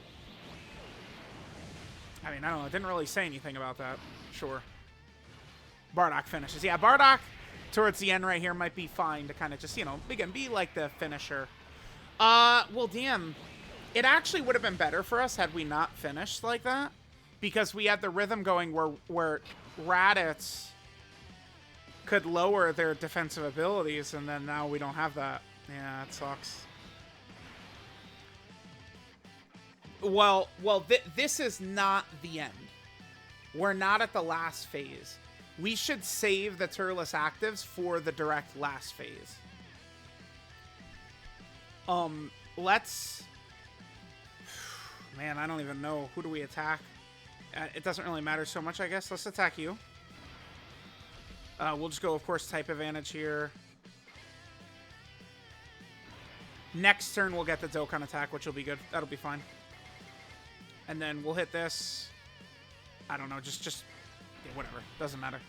I mean, I don't know. It didn't really say anything about that. Sure. Bardock finishes. Yeah, Bardock towards the end right here might be fine to kind of just, you know, again, be like the finisher. Well, damn. It actually would have been better for us had we not finished like that, because we had the rhythm going where Raditz could lower their defensive abilities, and then now we don't have that. Yeah, it sucks. Well, this is not the end. We're not at the last phase. We should save the Turles actives for the direct last phase. Let's... Man, I don't even know. Who do we attack? It doesn't really matter so much, I guess. Let's attack you. We'll just go, of course, type advantage here. Next turn, we'll get the Dokkan attack, which will be good. That'll be fine. And then we'll hit this. I don't know, just yeah, whatever. Doesn't matter.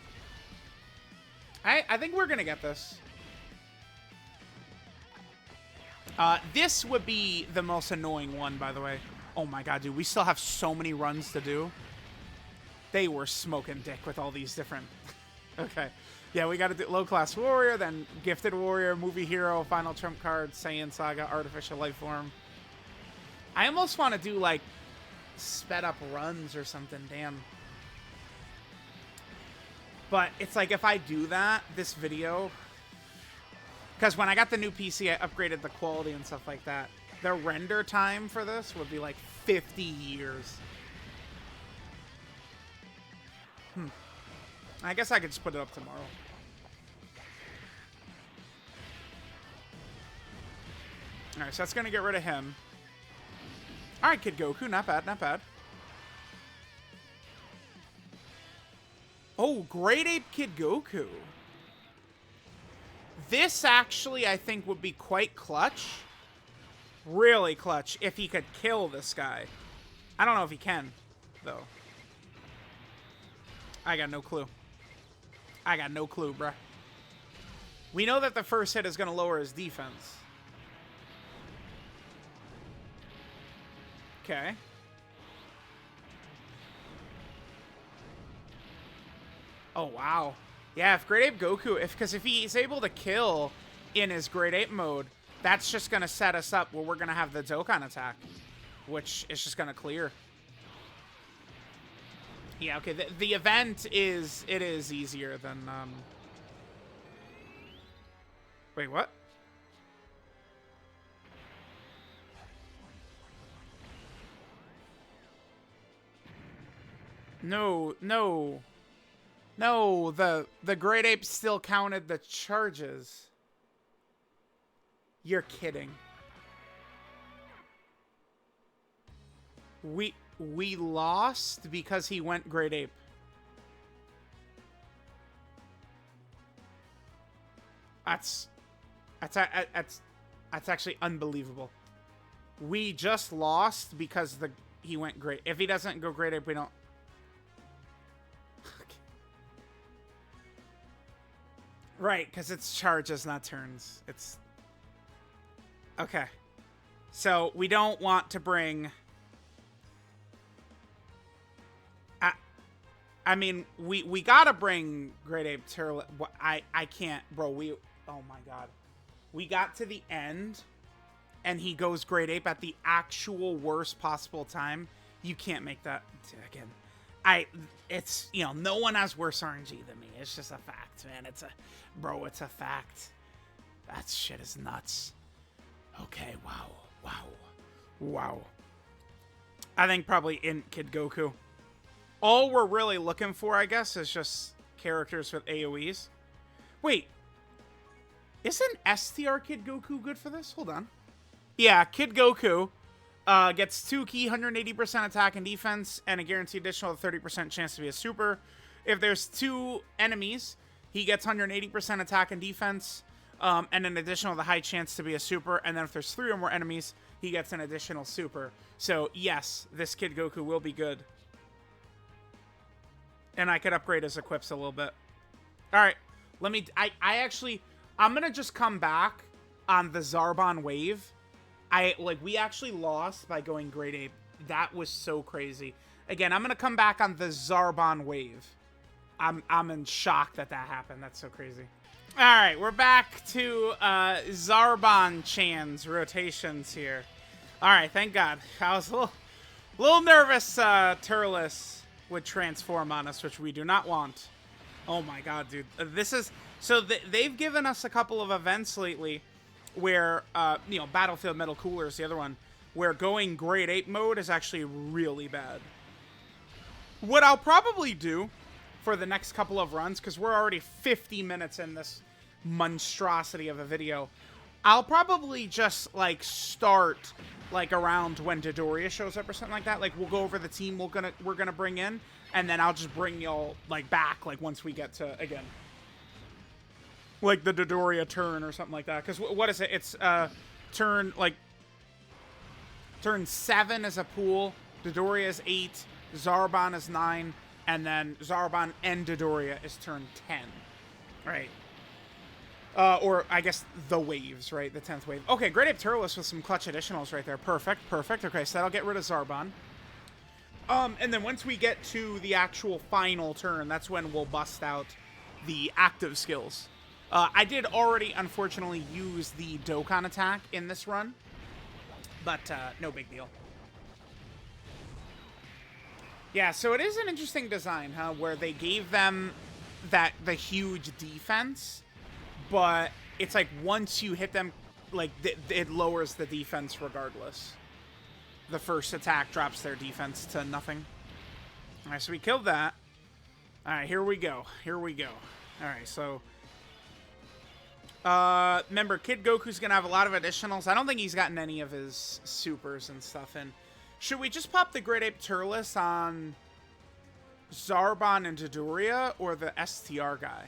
I think we're going to get this. This would be the most annoying one, by the way. Oh my god, dude. We still have so many runs to do. They were smoking dick with all these different... Okay. Yeah, we got to do low-class warrior, then gifted warrior, movie hero, final trump card, Saiyan Saga, artificial life form. I almost want to do, like, sped up runs or something. Damn. But it's like, if I do that, this video... Because when I got the new PC, I upgraded the quality and stuff like that. The render time for this would be like 50 years. I guess I could just put it up tomorrow. Alright, so that's going to get rid of him. Alright, Kid Goku. Not bad, not bad. Oh, Great Ape Kid Goku. This actually, I think, would be quite clutch. Really clutch if he could kill this guy. I don't know if he can, though. I got no clue. I got no clue, bruh. We know that the first hit is going to lower his defense. Okay. Oh, wow. Yeah, if Great Ape Goku, because if he's able to kill in his Great Ape mode, that's just going to set us up where we're going to have the Dokkan attack, which is just going to clear. Yeah, okay, the event is easier than, Wait, what? No, no. No, the Great Ape still counted the charges. You're kidding. We lost because he went Great Ape. That's actually unbelievable. We just lost because he went Great. If he doesn't go Great Ape, we don't. Right, because it's charges, not turns. It's okay. So we don't want to bring. I mean, we gotta bring Great Ape Turtle. I can't, bro. Oh my god, we got to the end, and he goes Great Ape at the actual worst possible time. You can't make that again. It's, you know, no one has worse RNG than me. It's just a fact, man. It's a fact. That shit is nuts. Okay, wow. I think probably in Kid Goku. All we're really looking for, I guess, is just characters with AoEs. Wait. Isn't STR Kid Goku good for this? Hold on. Yeah, Kid Goku gets 2 key, 180% attack and defense, and a guaranteed additional 30% chance to be a super. If there's 2 enemies, he gets 180% attack and defense, and an additional the high chance to be a super. And then if there's 3 or more enemies, he gets an additional super. So yes, this Kid Goku will be good. And I could upgrade his equips a little bit. All right, I'm gonna just come back on the Zarbon wave. We actually lost by going Great Ape. That was so crazy. Again, I'm gonna come back on the Zarbon wave. I'm in shock that happened. That's so crazy. All right, we're back to Zarbon Chan's rotations here. All right, thank God. I was a little nervous. Turles would transform on us, which we do not want. Oh my god, dude. This is... So they've given us a couple of events lately where, you know, Battlefield Metal Cooler is the other one, where going Great Ape mode is actually really bad. What I'll probably do for the next couple of runs, because we're already 50 minutes in this monstrosity of a video, I'll probably just, like, start... like around when Dodoria shows up or something like that. Like, we'll go over the team we're gonna bring in, and then I'll just bring y'all like back like once we get to, again, like the Dodoria turn or something like that. Because what is it? It's turn 7 is a pool, Dodoria is 8, Zarbon is 9, and then Zarbon and Dodoria is turn 10. Right. Or, I guess, the waves, right? The 10th wave. Okay, Great Ape Turles with some clutch additionals right there. Perfect, perfect. Okay, so that'll get rid of Zarbon. And then once we get to the actual final turn, that's when we'll bust out the active skills. I did already, unfortunately, use the Dokkan attack in this run. But, no big deal. Yeah, so it is an interesting design, huh? Where they gave them the huge defense... But it's like once you hit them, like, it lowers the defense regardless. The first attack drops their defense to nothing. All right, so we killed that. All right, here we go. Here we go. All right, so remember, Kid Goku's gonna have a lot of additionals. I don't think he's gotten any of his supers and stuff in. Should we just pop the Great Ape Turles on Zarbon and Dodoria, or the STR guy?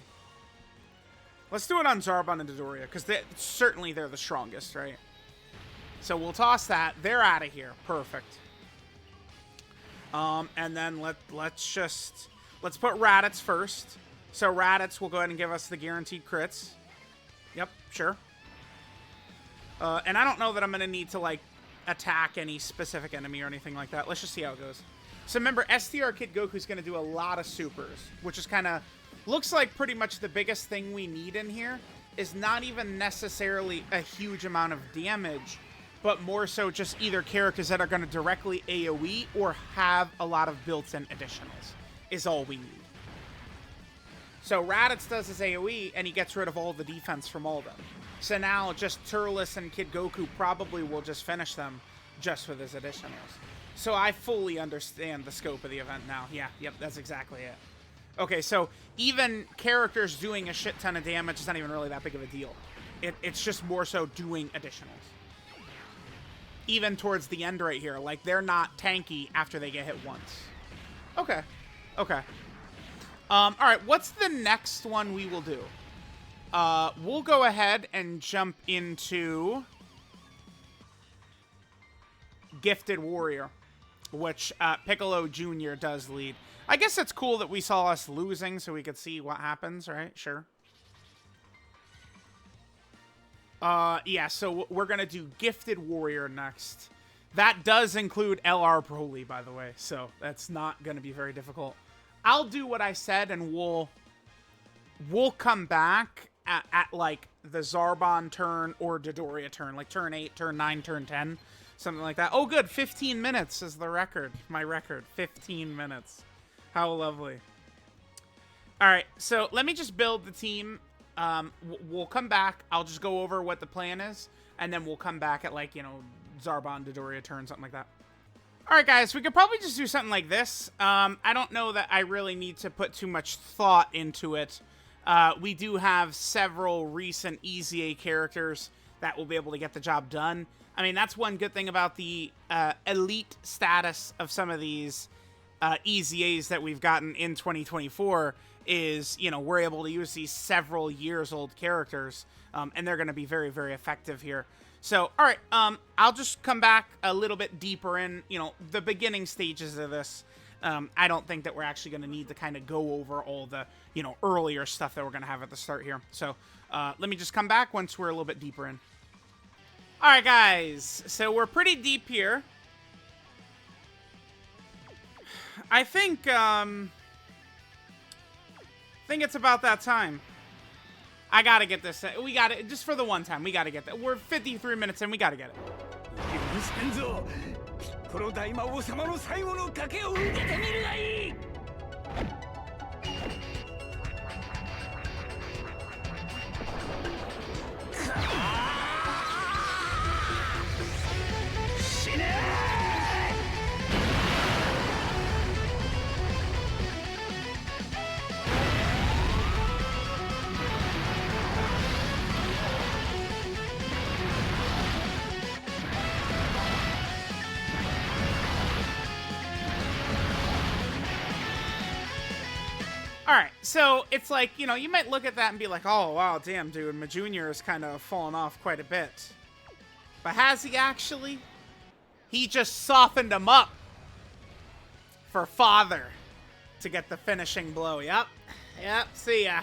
Let's do it on Zarbon and Dodoria, because certainly they're the strongest, right? So we'll toss that. They're out of here. Perfect. And then let's put Raditz first. So Raditz will go ahead and give us the guaranteed crits. Yep, sure. And I don't know that I'm going to need to, like, attack any specific enemy or anything like that. Let's just see how it goes. So remember, STR Kid Goku's going to do a lot of supers, which is kind of, looks like pretty much the biggest thing we need in here is not even necessarily a huge amount of damage, but more so just either characters that are going to directly AoE or have a lot of built-in additionals is all we need. So Raditz does his AoE, and he gets rid of all the defense from all of them. So now just Turles and Kid Goku probably will just finish them just with his additionals. So I fully understand the scope of the event now. Yeah, yep, that's exactly it. Okay, so even characters doing a shit ton of damage is not even really that big of a deal. It's just more so doing additionals. Even towards the end right here, like, they're not tanky after they get hit once. Okay, okay. All right, what's the next one we will do? We'll go ahead and jump into Gifted Warrior, which Piccolo Jr. does lead. I guess it's cool that we saw us losing so we could see what happens, right? Sure. Yeah, so we're going to do Gifted Warrior next. That does include LR Broly, by the way, so that's not going to be very difficult. I'll do what I said, and we'll come back at like, the Zarbon turn or Dodoria turn, like turn 8, turn 9, turn 10, something like that. Oh, good, 15 minutes is the record, my record, 15 minutes. How lovely. All right, so let me just build the team. We'll come back. I'll just go over what the plan is, and then we'll come back at, like, you know, Zarbon, Dodoria turn, something like that. All right, guys, we could probably just do something like this. I don't know that I really need to put too much thought into it. We do have several recent EZA characters that will be able to get the job done. I mean, that's one good thing about the elite status of some of these EZAs that we've gotten in 2024 is, you know, we're able to use these several years old characters, and they're going to be very, very effective here. So, all right, I'll just come back a little bit deeper in, you know, the beginning stages of this. I don't think that we're actually going to need to kind of go over all the, you know, earlier stuff that we're going to have at the start here. So, let me just come back once we're a little bit deeper in. All right, guys, so we're pretty deep here. I think it's about that time. I gotta get this. We got it just for the one time. We gotta get that. We're 53 minutes in. We gotta get it. Alright, so it's like, you know, you might look at that and be like, oh, wow, damn, dude, Ma Jr. is kind of fallen off quite a bit. But has he actually? He just softened him up for Father to get the finishing blow. Yep, see ya.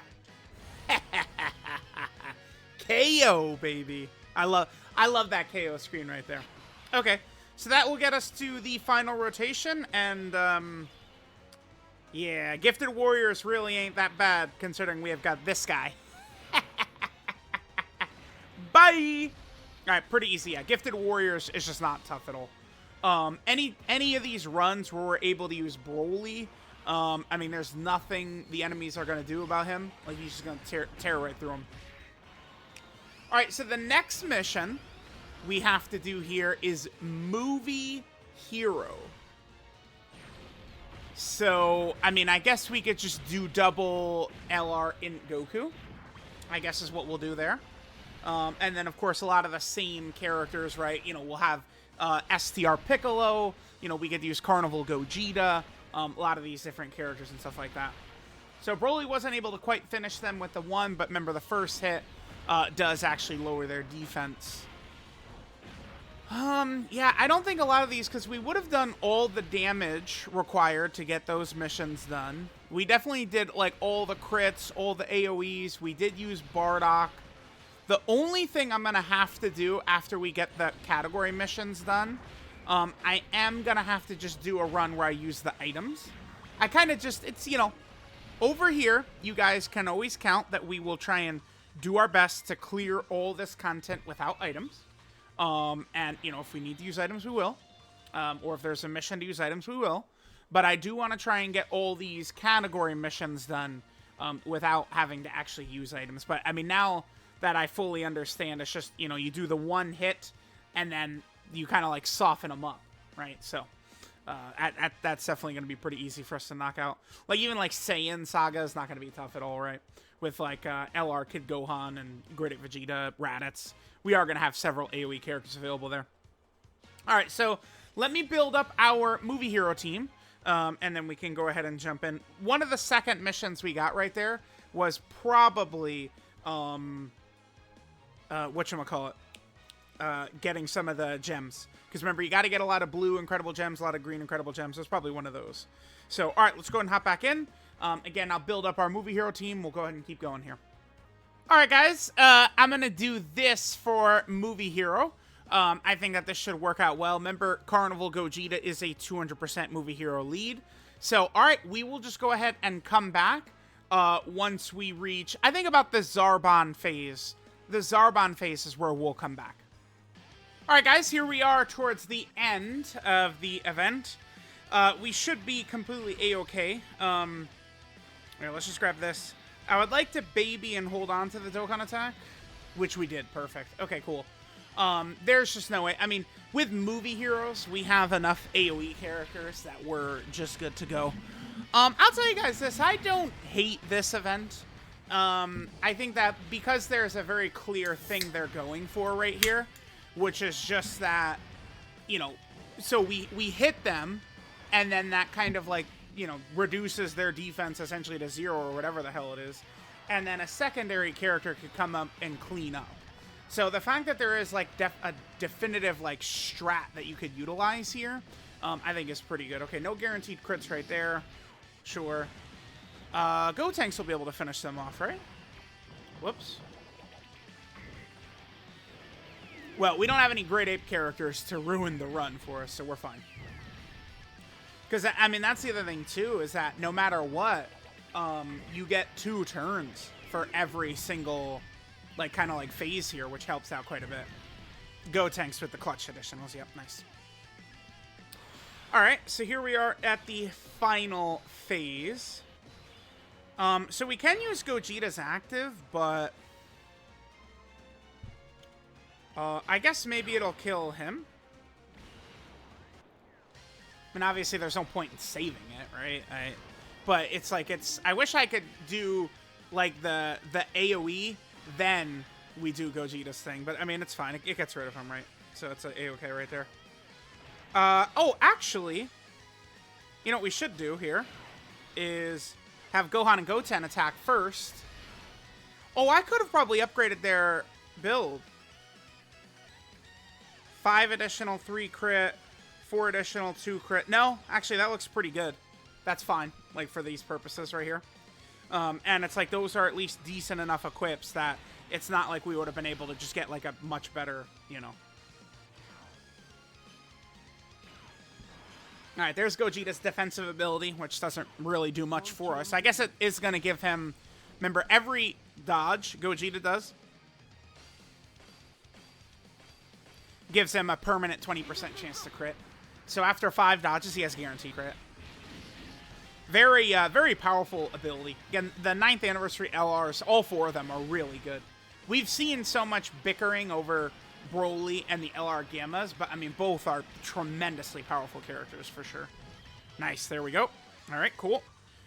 KO, baby. I love that KO screen right there. Okay, so that will get us to the final rotation, and, yeah, Gifted Warriors really ain't that bad, considering we have got this guy. Bye! Alright, pretty easy, yeah. Gifted Warriors is just not tough at all. Any of these runs where we're able to use Broly, I mean, there's nothing the enemies are going to do about him. Like, he's just going to tear right through him. Alright, so the next mission we have to do here is Movie Hero. So, I mean, I guess we could just do double LR in Goku, I guess is what we'll do there. And then, of course, a lot of the same characters, right? You know, we'll have STR Piccolo. You know, we could use Carnival Gogeta. A lot of these different characters and stuff like that. So Broly wasn't able to quite finish them with the one, but remember the first hit does actually lower their defense. Yeah, I don't think a lot of these, because we would have done all the damage required to get those missions done. We definitely did, like, all the crits, all the AoEs. We did use Bardock. The only thing I'm going to have to do after we get the category missions done, I am going to have to just do a run where I use the items. I kind of just, it's, you know, over here, you guys can always count that we will try and do our best to clear all this content without items. And, you know, if we need to use items, we will. Or if there's a mission to use items, we will. But I do want to try and get all these category missions done without having to actually use items. But, I mean, now that I fully understand, it's just, you know, you do the one hit, and then you kind of, like, soften them up, right? So, that's definitely going to be pretty easy for us to knock out. Like, even, like, Saiyan Saga is not going to be tough at all, right? With, like, LR Kid Gohan and Griddick Vegeta, Raditz. We are going to have several AoE characters available there. All right, so let me build up our movie hero team, and then we can go ahead and jump in. One of the second missions we got right there was probably, whatchamacallit, getting some of the gems. Because remember, you got to get a lot of blue incredible gems, a lot of green incredible gems. That's probably one of those. So, all right, let's go ahead and hop back in. Again, I'll build up our movie hero team. We'll go ahead and keep going here. All right, guys, I'm going to do this for Movie Hero. I think that this should work out well. Remember, Carnival Gogeta is a 200% Movie Hero lead. So, all right, we will just go ahead and come back once we reach, I think, about the Zarbon phase. The Zarbon phase is where we'll come back. All right, guys, here we are towards the end of the event. We should be completely A-okay. Here, let's just grab this. I would like to baby and hold on to the Dokkan attack, which we did. Perfect. Okay, cool. There's just no way. I mean, with movie heroes, we have enough AoE characters that we're just good to go. I'll tell you guys this. I don't hate this event. I think that because there's a very clear thing they're going for right here, which is just that, you know, so we hit them, and then that kind of, like, you know, reduces their defense essentially to 0 or whatever the hell it is. And then a secondary character could come up and clean up. So the fact that there is, like, a definitive, like, strat that you could utilize here, I think is pretty good. Okay, no guaranteed crits right there. Sure. Gotenks will be able to finish them off, right? Whoops. Well, we don't have any Great Ape characters to ruin the run for us, so we're fine. Because, I mean, that's the other thing, too, is that no matter what, you get 2 turns for every single, like, kind of, like, phase here, which helps out quite a bit. Gotenks with the clutch additionals. Yep, nice. All right, so here we are at the final phase. So we can use Gogeta's active, but I guess maybe it'll kill him. I mean, obviously, there's no point in saving it, right? But it's like, I wish I could do, like, the AoE, then we do Gogeta's thing. But, I mean, it's fine. It gets rid of him, right? So it's a A-okay right there. Oh, actually, you know what we should do here is have Gohan and Goten attack first. Oh, I could have probably upgraded their build. 5 additional 3 crit. 4 additional 2 crit. No, actually, that looks pretty good. That's fine, like, for these purposes right here. And it's like those are at least decent enough equips that it's not like we would have been able to just get, like, a much better, you know. All right, there's Gogeta's defensive ability, which doesn't really do much for us. I guess it is going to give him, remember, every dodge Gogeta does gives him a permanent 20% chance to crit. So after 5 dodges, he has guaranteed crit. Very, very powerful ability. Again, the 9th anniversary LRs, all 4 of them are really good. We've seen so much bickering over Broly and the LR Gammas, but I mean, both are tremendously powerful characters for sure. Nice, there we go. All right, cool.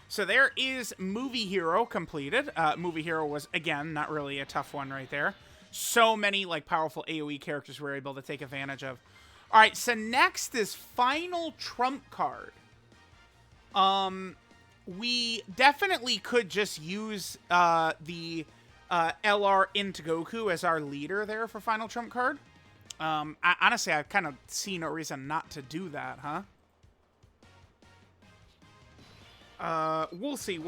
So there is Movie Hero completed. Movie Hero was, again, not really a tough one right there. So many, like, powerful AoE characters we're able to take advantage of. All right, so next is Final Trump Card. We definitely could just use the LR into Goku as our leader there for Final Trump Card. Honestly, I kind of see no reason not to do that, huh? We'll see.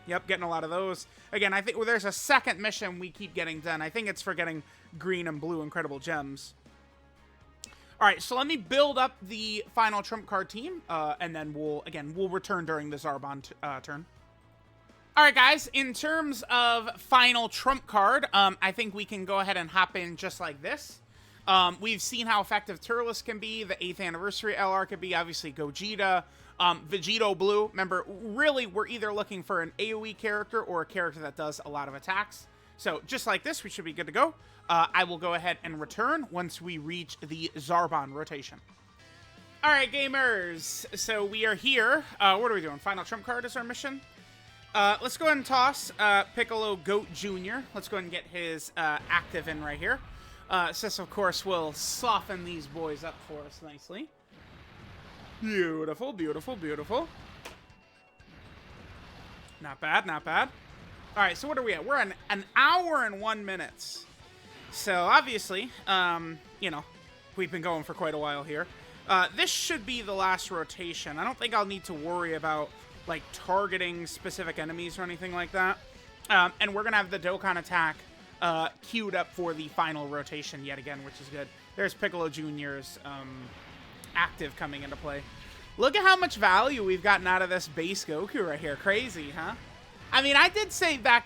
Yep, getting a lot of those. Again, I think there's a second mission we keep getting done. I think it's for getting green and blue incredible gems. All right, so let me build up the final trump card team, and then we'll return during the Zarbon turn. All right, guys, in terms of final trump card, I think we can go ahead and hop in just like this. We've seen how effective Turles can be, the 8th anniversary LR could be, obviously Gogeta, Vegito Blue. Remember, really, we're either looking for an AoE character or a character that does a lot of attacks. So just like this, we should be good to go. I will go ahead and return once we reach the Zarbon rotation. All right, gamers. So we are here. What are we doing? Final trump card is our mission. Let's go ahead and toss Piccolo Goat Jr. Let's go ahead and get his active in right here. Sis, of course, will soften these boys up for us nicely. Beautiful, beautiful, beautiful. Not bad, not bad. All right, so what are we at? We're at an hour and 1 minute. So, obviously, you know, we've been going for quite a while here. This should be the last rotation. I don't think I'll need to worry about, like, targeting specific enemies or anything like that. And we're going to have the Dokkan attack queued up for the final rotation yet again, which is good. There's Piccolo Jr.'s active coming into play. Look at how much value we've gotten out of this base Goku right here. Crazy, huh? I mean, I did say back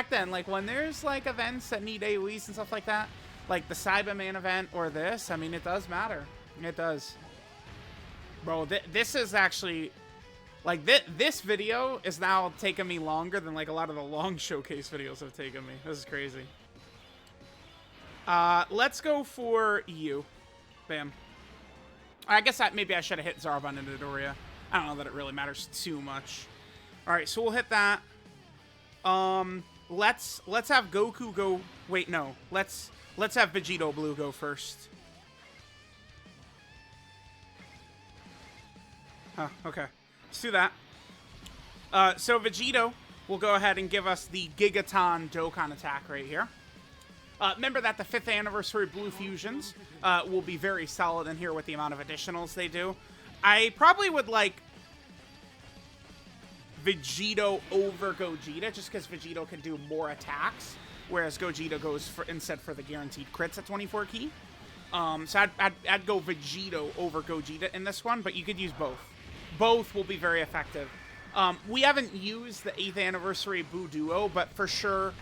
then, like, when there's, like, events that need AoEs and stuff like that, like the Cyberman event or this, I mean, it does matter. It does. Bro, this is actually, like, this video is now taking me longer than, like, a lot of the long showcase videos have taken me. This is crazy. Let's go for you. Bam. I guess maybe I should have hit Zarbon into Doria. I don't know that it really matters too much. All right, so we'll hit that. Let's have Goku go. Wait, no. Let's have Vegito Blue go first. Huh, okay. Let's do that. So Vegito will go ahead and give us the Gigaton Dokkan attack right here. Remember that the 5th anniversary Blue Fusions will be very solid in here with the amount of additionals they do. I probably would like Vegito over Gogeta, just because Vegito can do more attacks, whereas Gogeta goes instead for the guaranteed crits at 24 key. So I'd go Vegito over Gogeta in this one, but you could use both. Both will be very effective. We haven't used the 8th anniversary Buu Duo, but for sure,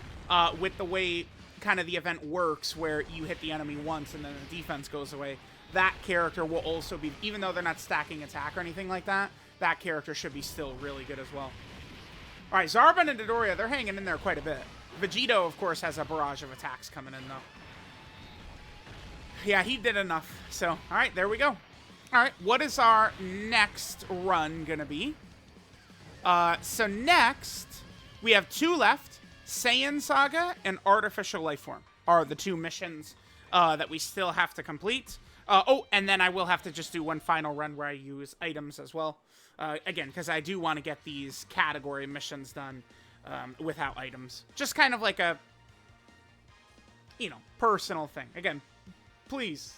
with the way kind of the event works, where you hit the enemy once and then the defense goes away, that character will also be, even though they're not stacking attack or anything like that, that character should be still really good as well. All right, Zarbon and Dodoria, they're hanging in there quite a bit. Vegito, of course, has a barrage of attacks coming in, though. Yeah, he did enough. So, all right, there we go. All right, what is our next run going to be? So next, we have 2 left. Saiyan Saga and Artificial Lifeform are the 2 missions that we still have to complete. Oh, and then I will have to just do one final run where I use items as well. Again, because I do want to get these category missions done without items. Just kind of like a, you know, personal thing. Again, please,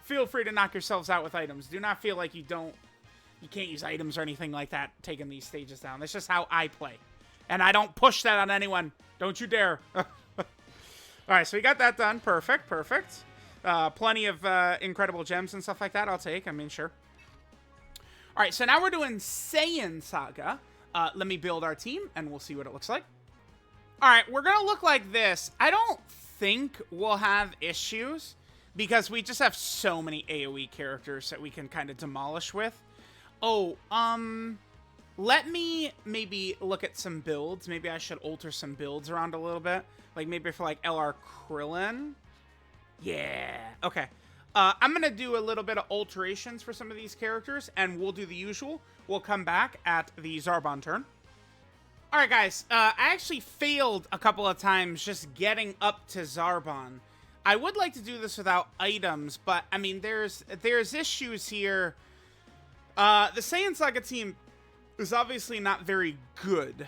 feel free to knock yourselves out with items. Do not feel like you can't use items or anything like that taking these stages down. That's just how I play. And I don't push that on anyone. Don't you dare. All right, so we got that done. Perfect, perfect. Plenty of incredible gems and stuff like that I'll take. I mean, sure. All right, so now we're doing Saiyan Saga. Let me build our team, and we'll see what it looks like. All right, we're going to look like this. I don't think we'll have issues because we just have so many AoE characters that we can kind of demolish with. Oh, let me maybe look at some builds. Maybe I should alter some builds around a little bit. Like maybe for like LR Krillin. Yeah. Okay. I'm going to do a little bit of alterations for some of these characters, and we'll do the usual. We'll come back at the Zarbon turn. All right, guys. I actually failed a couple of times just getting up to Zarbon. I would like to do this without items, but, I mean, there's issues here. The Saiyan Saga team is obviously not very good.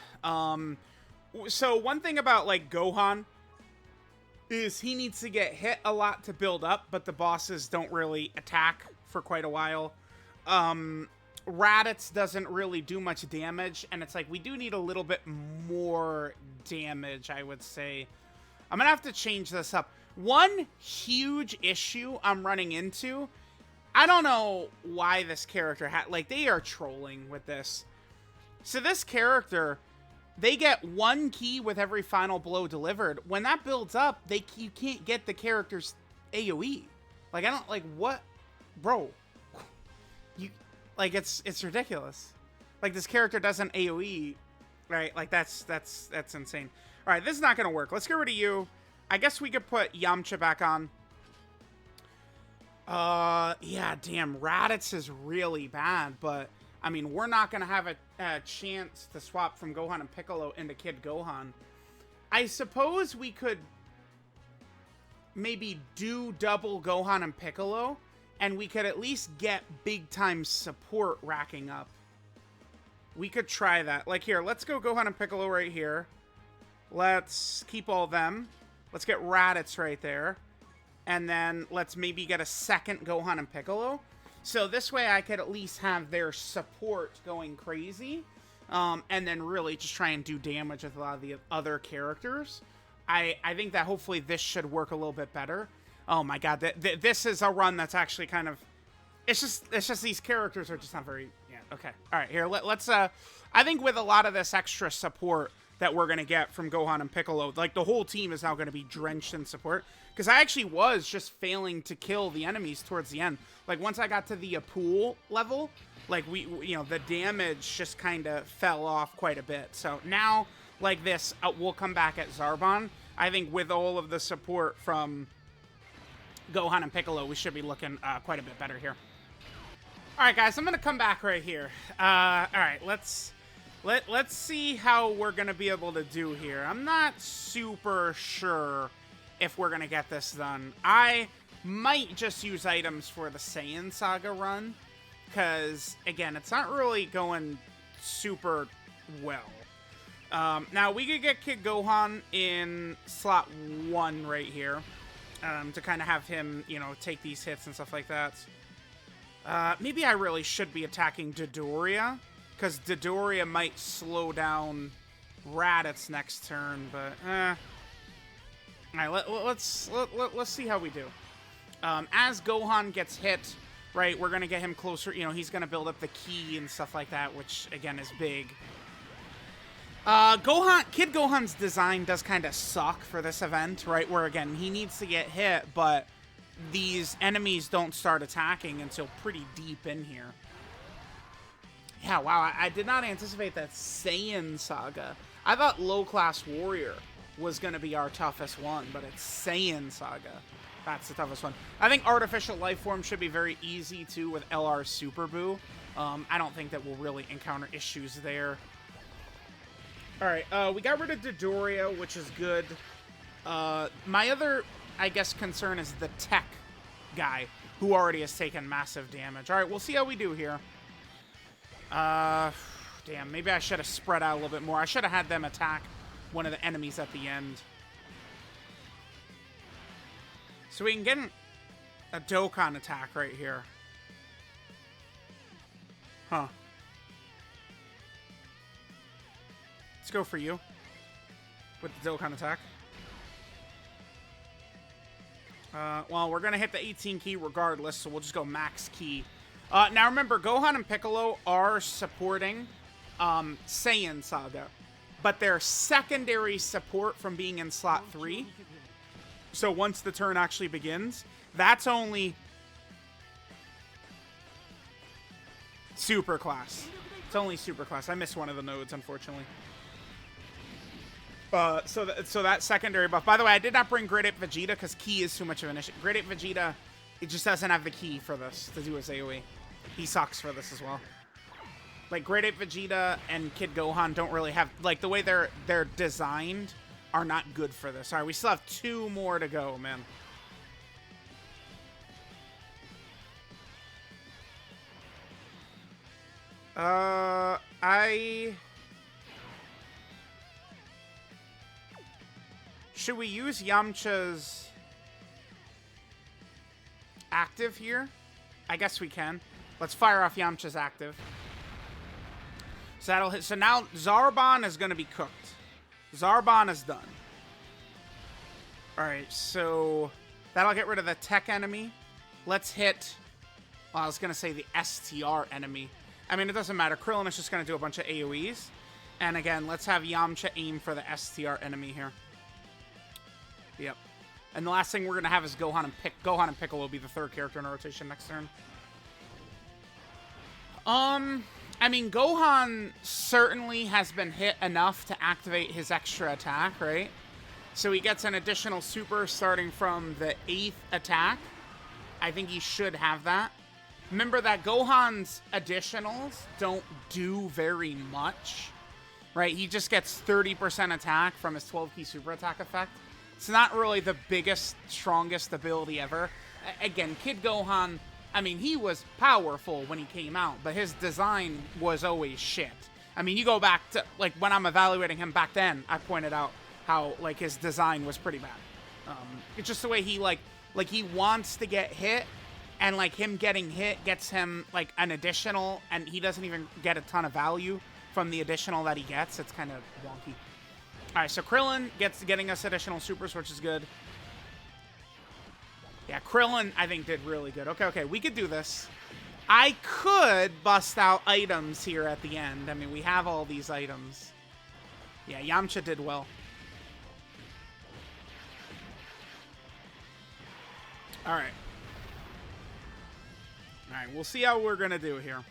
So one thing about, like, Gohan is he needs to get hit a lot to build up, but the bosses don't really attack for quite a while. Raditz doesn't really do much damage, and it's like we do need a little bit more damage, I would say. I'm gonna have to change this up. One huge issue I'm running into, I don't know why this character had, like, they are trolling with this. So this character, they get 1 key with every final blow delivered. When that builds up, you can't get the character's AoE. Like, I don't, like, what? Bro. You, like, it's ridiculous. Like, this character doesn't AoE, right? Like, that's insane. All right, this is not going to work. Let's get rid of you. I guess we could put Yamcha back on. Yeah, damn, Raditz is really bad, but I mean, we're not going to have a chance to swap from Gohan and Piccolo into Kid Gohan. I suppose we could maybe do double Gohan and Piccolo, and we could at least get big-time support racking up. We could try that. Like, here, let's go Gohan and Piccolo right here. Let's keep all them. Let's get Raditz right there. And then let's maybe get a second Gohan and Piccolo. So this way I could at least have their support going crazy. And then really just try and do damage with a lot of the other characters. I think that hopefully this should work a little bit better. Oh my god, this is a run that's actually kind of... It's just these characters are just not very... Yeah, okay. Alright, here, let's... I think with a lot of this extra support that we're going to get from Gohan and Piccolo, like, the whole team is now going to be drenched in support. Because I actually was just failing to kill the enemies towards the end. Like, once I got to the pool level, like, you know, the damage just kind of fell off quite a bit. So now, like this, we'll come back at Zarbon. I think with all of the support from Gohan and Piccolo, we should be looking quite a bit better here. All right, guys, I'm going to come back right here. All right, let's see how we're going to be able to do here. I'm not super sure if we're going to get this done. I might just use items for the Saiyan Saga run, because, again, it's not really going super well. Now, we could get Kid Gohan in slot 1 right here, to kind of have him, you know, take these hits and stuff like that. Maybe I really should be attacking Dodoria, because Dodoria might slow down Raditz next turn, but, Alright, let's see how we do. As Gohan gets hit, right, we're going to get him closer. You know, he's going to build up the ki and stuff like that, which, again, is big. Kid Gohan's design does kind of suck for this event, right, where, again, he needs to get hit, but these enemies don't start attacking until pretty deep in here. Yeah, wow, I did not anticipate that Saiyan Saga. I thought Low Class Warrior was going to be our toughest one, but it's Saiyan Saga. That's the toughest one. I think Artificial Life Form should be very easy, too, with LR Super Boo. I don't think that we'll really encounter issues there. Alright, we got rid of Dodoria, which is good. My other, I guess, concern is the tech guy, who already has taken massive damage. Alright, we'll see how we do here. Damn, maybe I should have spread out a little bit more. I should have had them attack one of the enemies at the end. So we can get a Dokkan attack right here. Huh. Let's go for you with the Dokkan attack. Well, we're going to hit the 18 key regardless, so we'll just go max key. Now remember, Gohan and Piccolo are supporting Saiyan Saga, but they're secondary support from being in slot 3. So once the turn actually begins, that's only super class. It's only super class. I missed one of the nodes, unfortunately. So that secondary buff. By the way, I did not bring Great Ape Vegeta because Ki is too much of an issue. Great Ape Vegeta It just doesn't have the key for this to do his AoE. He sucks for this as well. Like, Great Ape Vegeta and Kid Gohan don't really have... Like, the way they're designed are not good for this. All right, we still have 2 more to go, man. Should we use Yamcha's active here? I guess we can. Let's fire off Yamcha's active. So that'll hit. So now Zarbon is going to be cooked. Zarbon is done. Alright, so that'll get rid of the tech enemy. Let's hit... Well, I was going to say the STR enemy. I mean, it doesn't matter. Krillin is just going to do a bunch of AoEs. And again, let's have Yamcha aim for the STR enemy here. Yep. And the last thing we're going to have is Gohan and Piccolo will be the 3rd character in our rotation next turn. I mean, Gohan certainly has been hit enough to activate his extra attack, right? So he gets an additional super starting from the 8th attack. I think he should have that. Remember that Gohan's additionals don't do very much, right? He just gets 30% attack from his 12-key super attack effect. It's not really the biggest, strongest ability ever. Again, Kid Gohan, I mean, he was powerful when he came out, but his design was always shit. I mean, you go back to, like, when I'm evaluating him back then, I pointed out how, like, his design was pretty bad. It's just the way he, like he wants to get hit, and, like, him getting hit gets him, like, an additional, and he doesn't even get a ton of value from the additional that he gets. It's kind of wonky. All right, so Krillin getting us additional supers, which is good. Yeah, Krillin, I think, did really good. Okay, we could do this. I could bust out items here at the end. I mean, we have all these items. Yeah, Yamcha did well. All right. All right, we'll see how we're going to do here.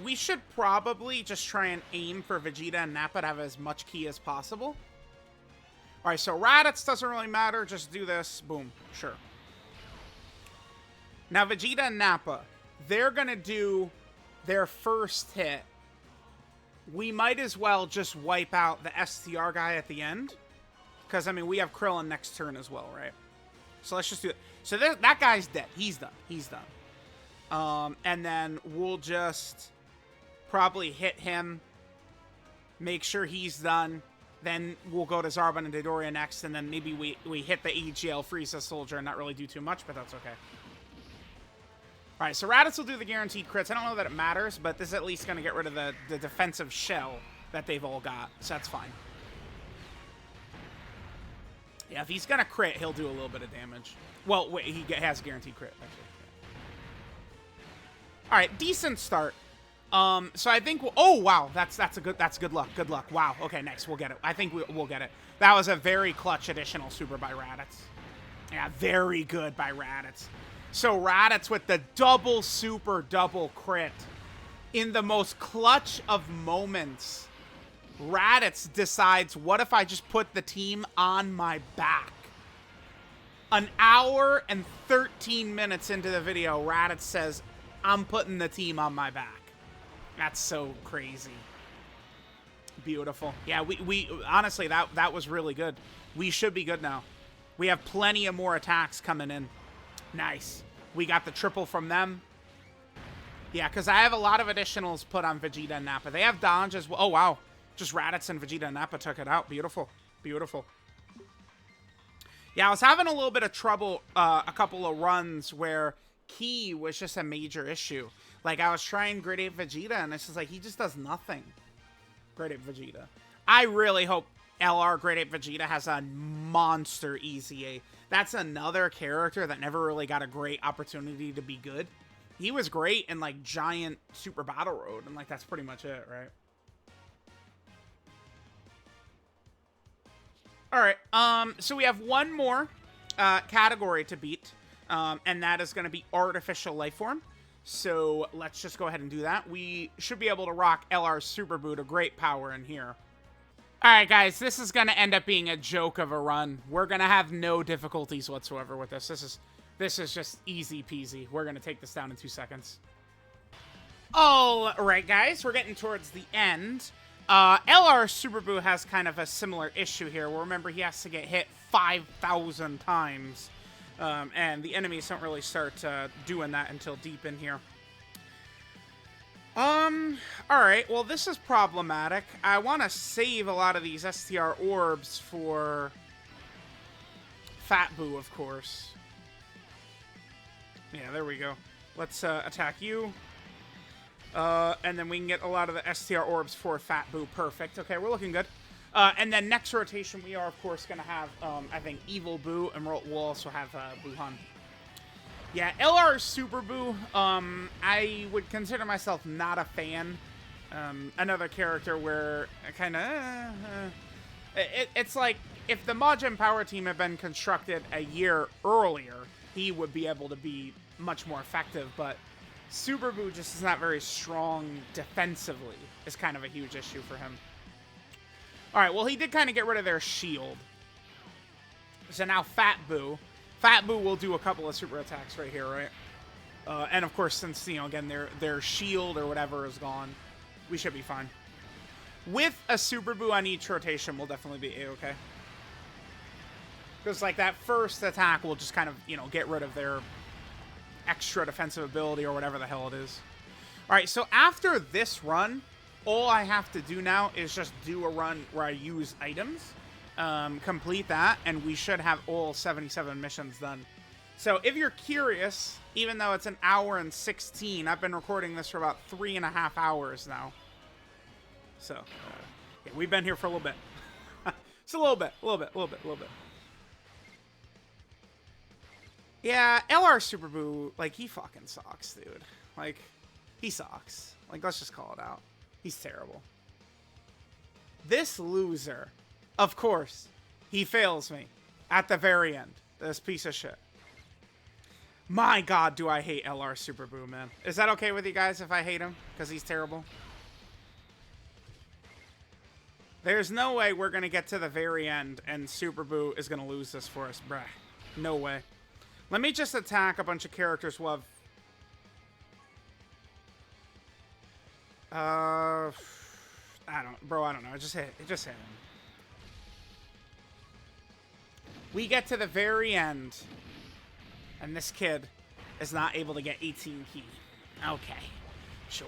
We should probably just try and aim for Vegeta and Nappa to have as much ki as possible. Alright, so Raditz doesn't really matter. Just do this. Boom. Sure. Now, Vegeta and Nappa, they're going to do their first hit. We might as well just wipe out the STR guy at the end. Because, I mean, we have Krillin next turn as well, right? So let's just do it. So that guy's dead. He's done. He's done. And then we'll just probably hit him, make sure he's done. Then we'll go to Zarbon and Dodoria next, and then maybe we hit the EGL Frieza Soldier and not really do too much, but that's okay. All right, so Raditz will do the guaranteed crits. I don't know that it matters, but this is at least going to get rid of the defensive shell that they've all got, so that's fine. Yeah, if he's going to crit, he'll do a little bit of damage. Well, wait, he has guaranteed crit, actually. All right, decent start. So I think oh wow, that's good luck. Good luck. Wow. Okay, next we'll get it. I think we'll get it. That was a very clutch additional super by Raditz. Yeah, very good by Raditz. So Raditz with the double super double crit in the most clutch of moments. Raditz decides, what if I just put the team on my back? An hour and 13 minutes into the video, Raditz says, I'm putting the team on my back. That's so crazy. Beautiful. Yeah, we honestly, that was really good. We should be good now. We have plenty of more attacks coming in. Nice. We got the triple from them. Yeah, because I have a lot of additionals put on Vegeta and Nappa. They have dodge as well. Oh, wow. Just Raditz and Vegeta and Nappa took it out. Beautiful. Beautiful. Yeah, I was having a little bit of trouble a couple of runs where ki was just a major issue. Like, I was trying Great Ape Vegeta, and it's just like, he just does nothing. Great Ape Vegeta. I really hope LR Great Ape Vegeta has a monster EZA. That's another character that never really got a great opportunity to be good. He was great in, like, Giant Super Battle Road, and, like, that's pretty much it, right? Alright, so we have one more category to beat. And that is going to be Artificial Lifeform. So let's just go ahead and do that. We should be able to rock LR's Super Boot, a great power in here. Alright, guys, this is going to end up being a joke of a run. We're going to have no difficulties whatsoever with this. This is just easy peasy. We're going to take this down in 2 seconds. Alright, guys, we're getting towards the end. LR Super Boo has kind of a similar issue here. Well, remember, he has to get hit 5,000 times. And the enemies don't really start doing that until deep in here. Alright, well, this is problematic. I want to save a lot of these STR orbs for Fat Boo, of course. Yeah, there we go. Let's attack you. And then we can get a lot of the STR orbs for Fat Boo. Perfect. Okay, we're looking good. And then next rotation, we are, of course, going to have, I think, Evil Boo, and we'll also have Buhan. Yeah, LR Super Boo, I would consider myself not a fan. Another character where I kind of... it's like, if the Majin Power Team had been constructed a year earlier, he would be able to be much more effective, but Super Boo just is not very strong defensively. It's kind of a huge issue for him. Alright, well, he did kind of get rid of their shield. So now Fat Boo will do a couple of super attacks right here, right? And of course, since, you know, again, their shield or whatever is gone, we should be fine. With a Super Boo on each rotation, we'll definitely be A-okay. Because, like, that first attack will just kind of, you know, get rid of their extra defensive ability or whatever the hell it is. Alright, so after this run, all I have to do now is just do a run where I use items. Complete that, and we should have all 77 missions done. So if you're curious, even though it's 1 hour and 16, I've been recording this for about 3.5 hours now. So, yeah, we've been here for a little bit. It's a little bit. Yeah, LR Super Boo, like, he fucking sucks, dude. Like, he sucks. Like, let's just call it out. He's terrible. This loser, of course, he fails me at the very end. This piece of shit. My God, do I hate LR Super Boo, man. Is that okay with you guys if I hate him? Because he's terrible? There's no way we're going to get to the very end and Super Boo is going to lose this for us, bruh. No way. Let me just attack a bunch of characters who have... I don't know. It just hit him. We get to the very end, and this kid is not able to get 18 key. Okay. Sure.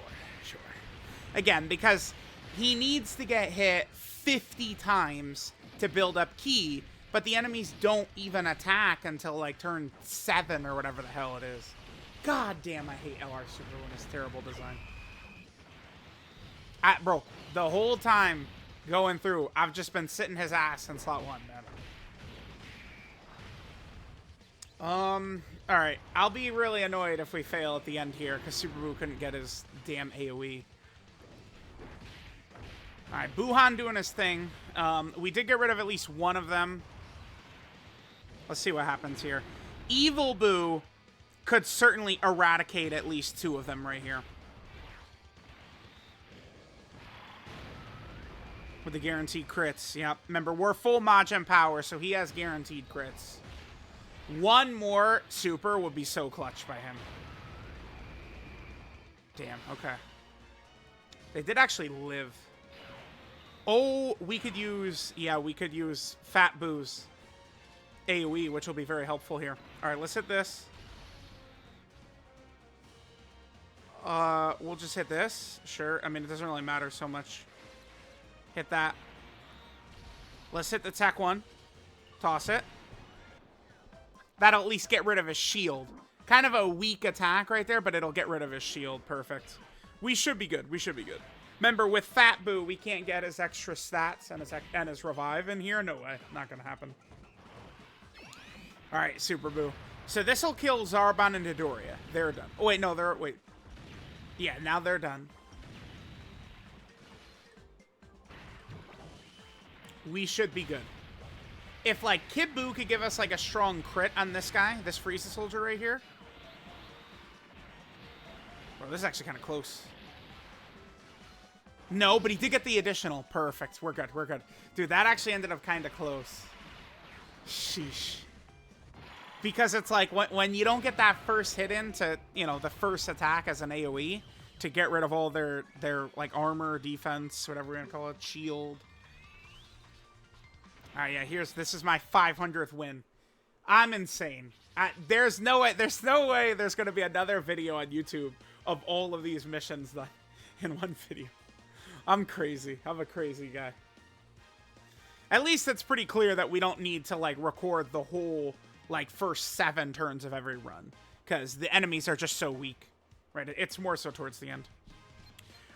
Again, because he needs to get hit 50 times to build up key, but the enemies don't even attack until, like, turn 7 or whatever the hell it is. God damn, I hate LR Super Boo and his terrible design. Bro, the whole time going through, I've just been sitting his ass in slot 1, man. Alright. I'll be really annoyed if we fail at the end here, because Super Boo couldn't get his damn AoE. Alright, Buhan doing his thing. We did get rid of at least one of them. Let's see what happens here. Evil Boo could certainly eradicate at least 2 of them right here. With the guaranteed crits. Yep. Remember, we're full Majin power, so he has guaranteed crits. One more super would be so clutch by him. Damn, okay. They did actually live. Oh, we could use... Yeah, we could use Fat Boo's AoE, which will be very helpful here. Alright, let's hit this. We'll just hit this. Sure. I mean, it doesn't really matter so much. Hit that. Let's hit the tech one. Toss it. That'll at least get rid of his shield. Kind of a weak attack right there, but it'll get rid of his shield. Perfect. We should be good. Remember, with Fat Boo, we can't get his extra stats and his revive in here. No way. Not going to happen. Alright, Super Boo. So this will kill Zarbon and Dodoria. They're done. Oh, wait, no, wait. Yeah, now they're done. We should be good. If, like, Kid Boo could give us, like, a strong crit on this guy, this Frieza soldier right here. Bro, this is actually kind of close. No, but he did get the additional. Perfect. We're good. We're good. Dude, that actually ended up kind of close. Sheesh. Because it's like when you don't get that first hit into, you know, the first attack as an AoE to get rid of all their like armor, defense, whatever we're gonna call it, shield. All right, yeah. This is my 500th win. I'm insane. There's no way there's gonna be another video on YouTube of all of these missions done in one video. I'm crazy. I'm a crazy guy. At least it's pretty clear that we don't need to like record the whole like first 7 turns of every run, because the enemies are just so weak, right? It's more so towards the end.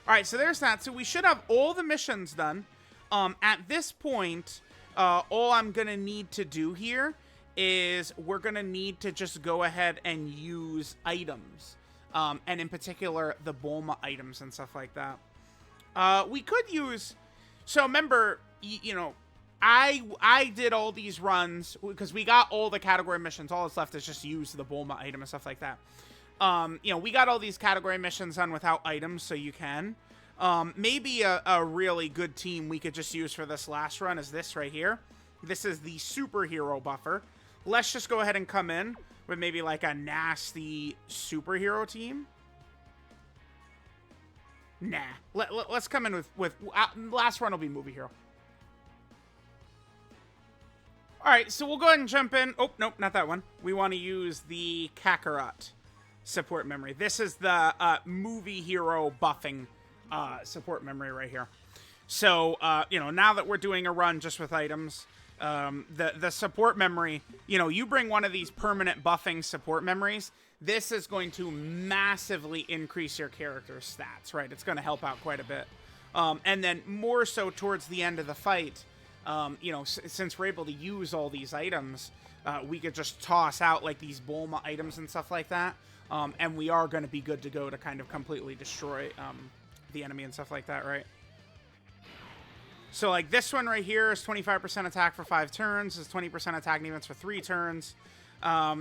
All right, so there's that. So we should have all the missions done. At this point, all I'm gonna need to do here is we're gonna need to just go ahead and use items, and in particular the Bulma items and stuff like that. We could use. So remember, you know, I did all these runs because we got all the category missions. All that's left is just use the Bulma item and stuff like that. You know, we got all these category missions done without items, so you can. Maybe a really good team we could just use for this last run is this right here. This is the superhero buffer. Let's just go ahead and come in with maybe like a nasty superhero team. Nah. Let's come in with last run will be movie hero. All right, so we'll go ahead and jump in. Oh, nope, not that one. We want to use the Kakarot support memory. This is the movie hero buffing support memory right here. So, you know, now that we're doing a run just with items, the support memory, you know, you bring one of these permanent buffing support memories, this is going to massively increase your character's stats, right? It's going to help out quite a bit. And then more so towards the end of the fight, you know, since we're able to use all these items, we could just toss out like these Bulma items and stuff like that. And we are going to be good to go to kind of completely destroy the enemy and stuff like that, right? So like this one right here is 25% attack for 5 turns, is 20% attack defense for 3 turns.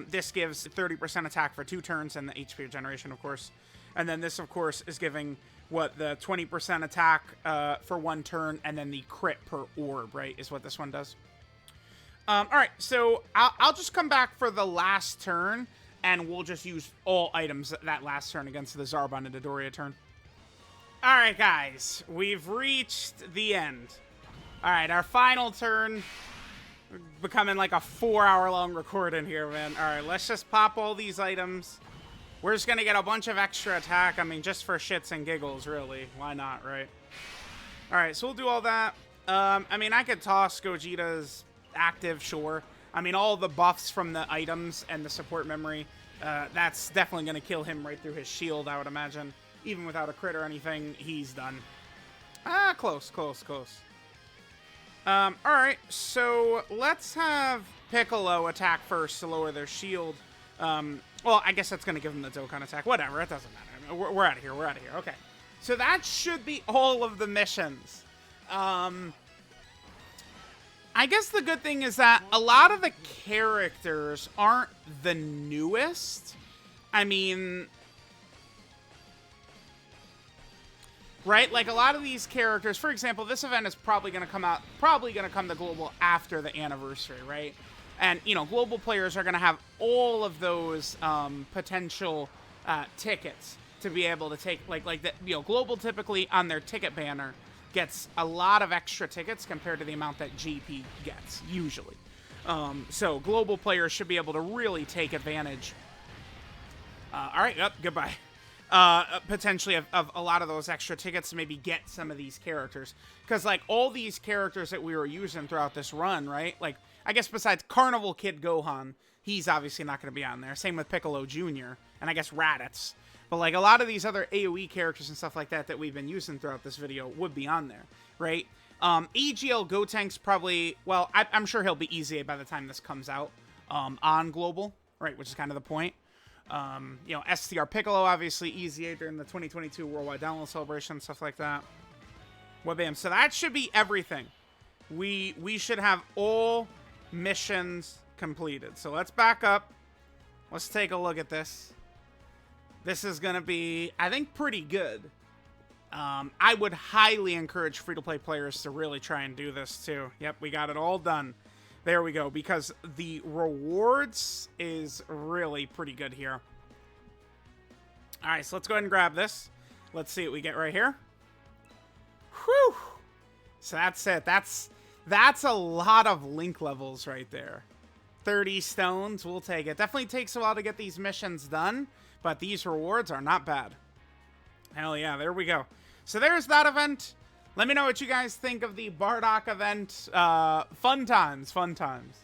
This gives 30% attack for 2 turns and the HP regeneration, of course. And then this, of course, is giving what the 20% attack for 1 turn, and then the crit per orb, right, is what this one does. All right, so I'll just come back for the last turn, and we'll just use all items that last turn against the Zarbon and Dodoria turn. All right, guys, we've reached the end. All right, our final turn. We're becoming like a 4-hour-long recording here, man. All right, let's just pop all these items. We're just going to get a bunch of extra attack. I mean, just for shits and giggles, really. Why not, right? All right, so we'll do all that. I mean, I could toss Gogeta's active, sure. I mean, all the buffs from the items and the support memory, that's definitely going to kill him right through his shield, I would imagine. Even without a crit or anything, he's done. Ah, close. All right, so let's have Piccolo attack first to lower their shield. Well, I guess that's going to give them the Dokkan attack. Whatever, it doesn't matter. We're out of here. Okay. So that should be all of the missions. I guess the good thing is that a lot of the characters aren't the newest. I mean, right? Like a lot of these characters, for example, this event is probably going to come to global after the anniversary, right? And, you know, global players are going to have all of those potential tickets to be able to take, like the, you know, global typically on their ticket banner gets a lot of extra tickets compared to the amount that GP gets, usually. So global players should be able to really take advantage. All right, goodbye. Potentially of a lot of those extra tickets to maybe get some of these characters. Because, like, all these characters that we were using throughout this run, right? Like, I guess besides Carnival Kid Gohan, he's obviously not going to be on there. Same with Piccolo Jr. and I guess Raditz. But, like, a lot of these other AoE characters and stuff like that we've been using throughout this video would be on there, right? AGL Gotenk's probably, well, I'm sure he'll be EZA by the time this comes out on Global, right? Which is kind of the point. You know, STR Piccolo, obviously, EZA during the 2022 Worldwide Download Celebration, stuff like that. Well, bam. So that should be everything. We should have all missions completed. So let's back up. Let's take a look at this. This is going to be, I think, pretty good. I would highly encourage free-to-play players to really try and do this too. Yep, we got it all done. There we go, because the rewards is really pretty good here. All right, so let's go ahead and grab this. Let's see what we get right here. Whew. So that's it. That's a lot of link levels right there. 30 stones, we'll take it. Definitely takes a while to get these missions done, but these rewards are not bad. Hell yeah, there we go. So there's that event. Let me know what you guys think of the Bardock event. Fun times, fun times.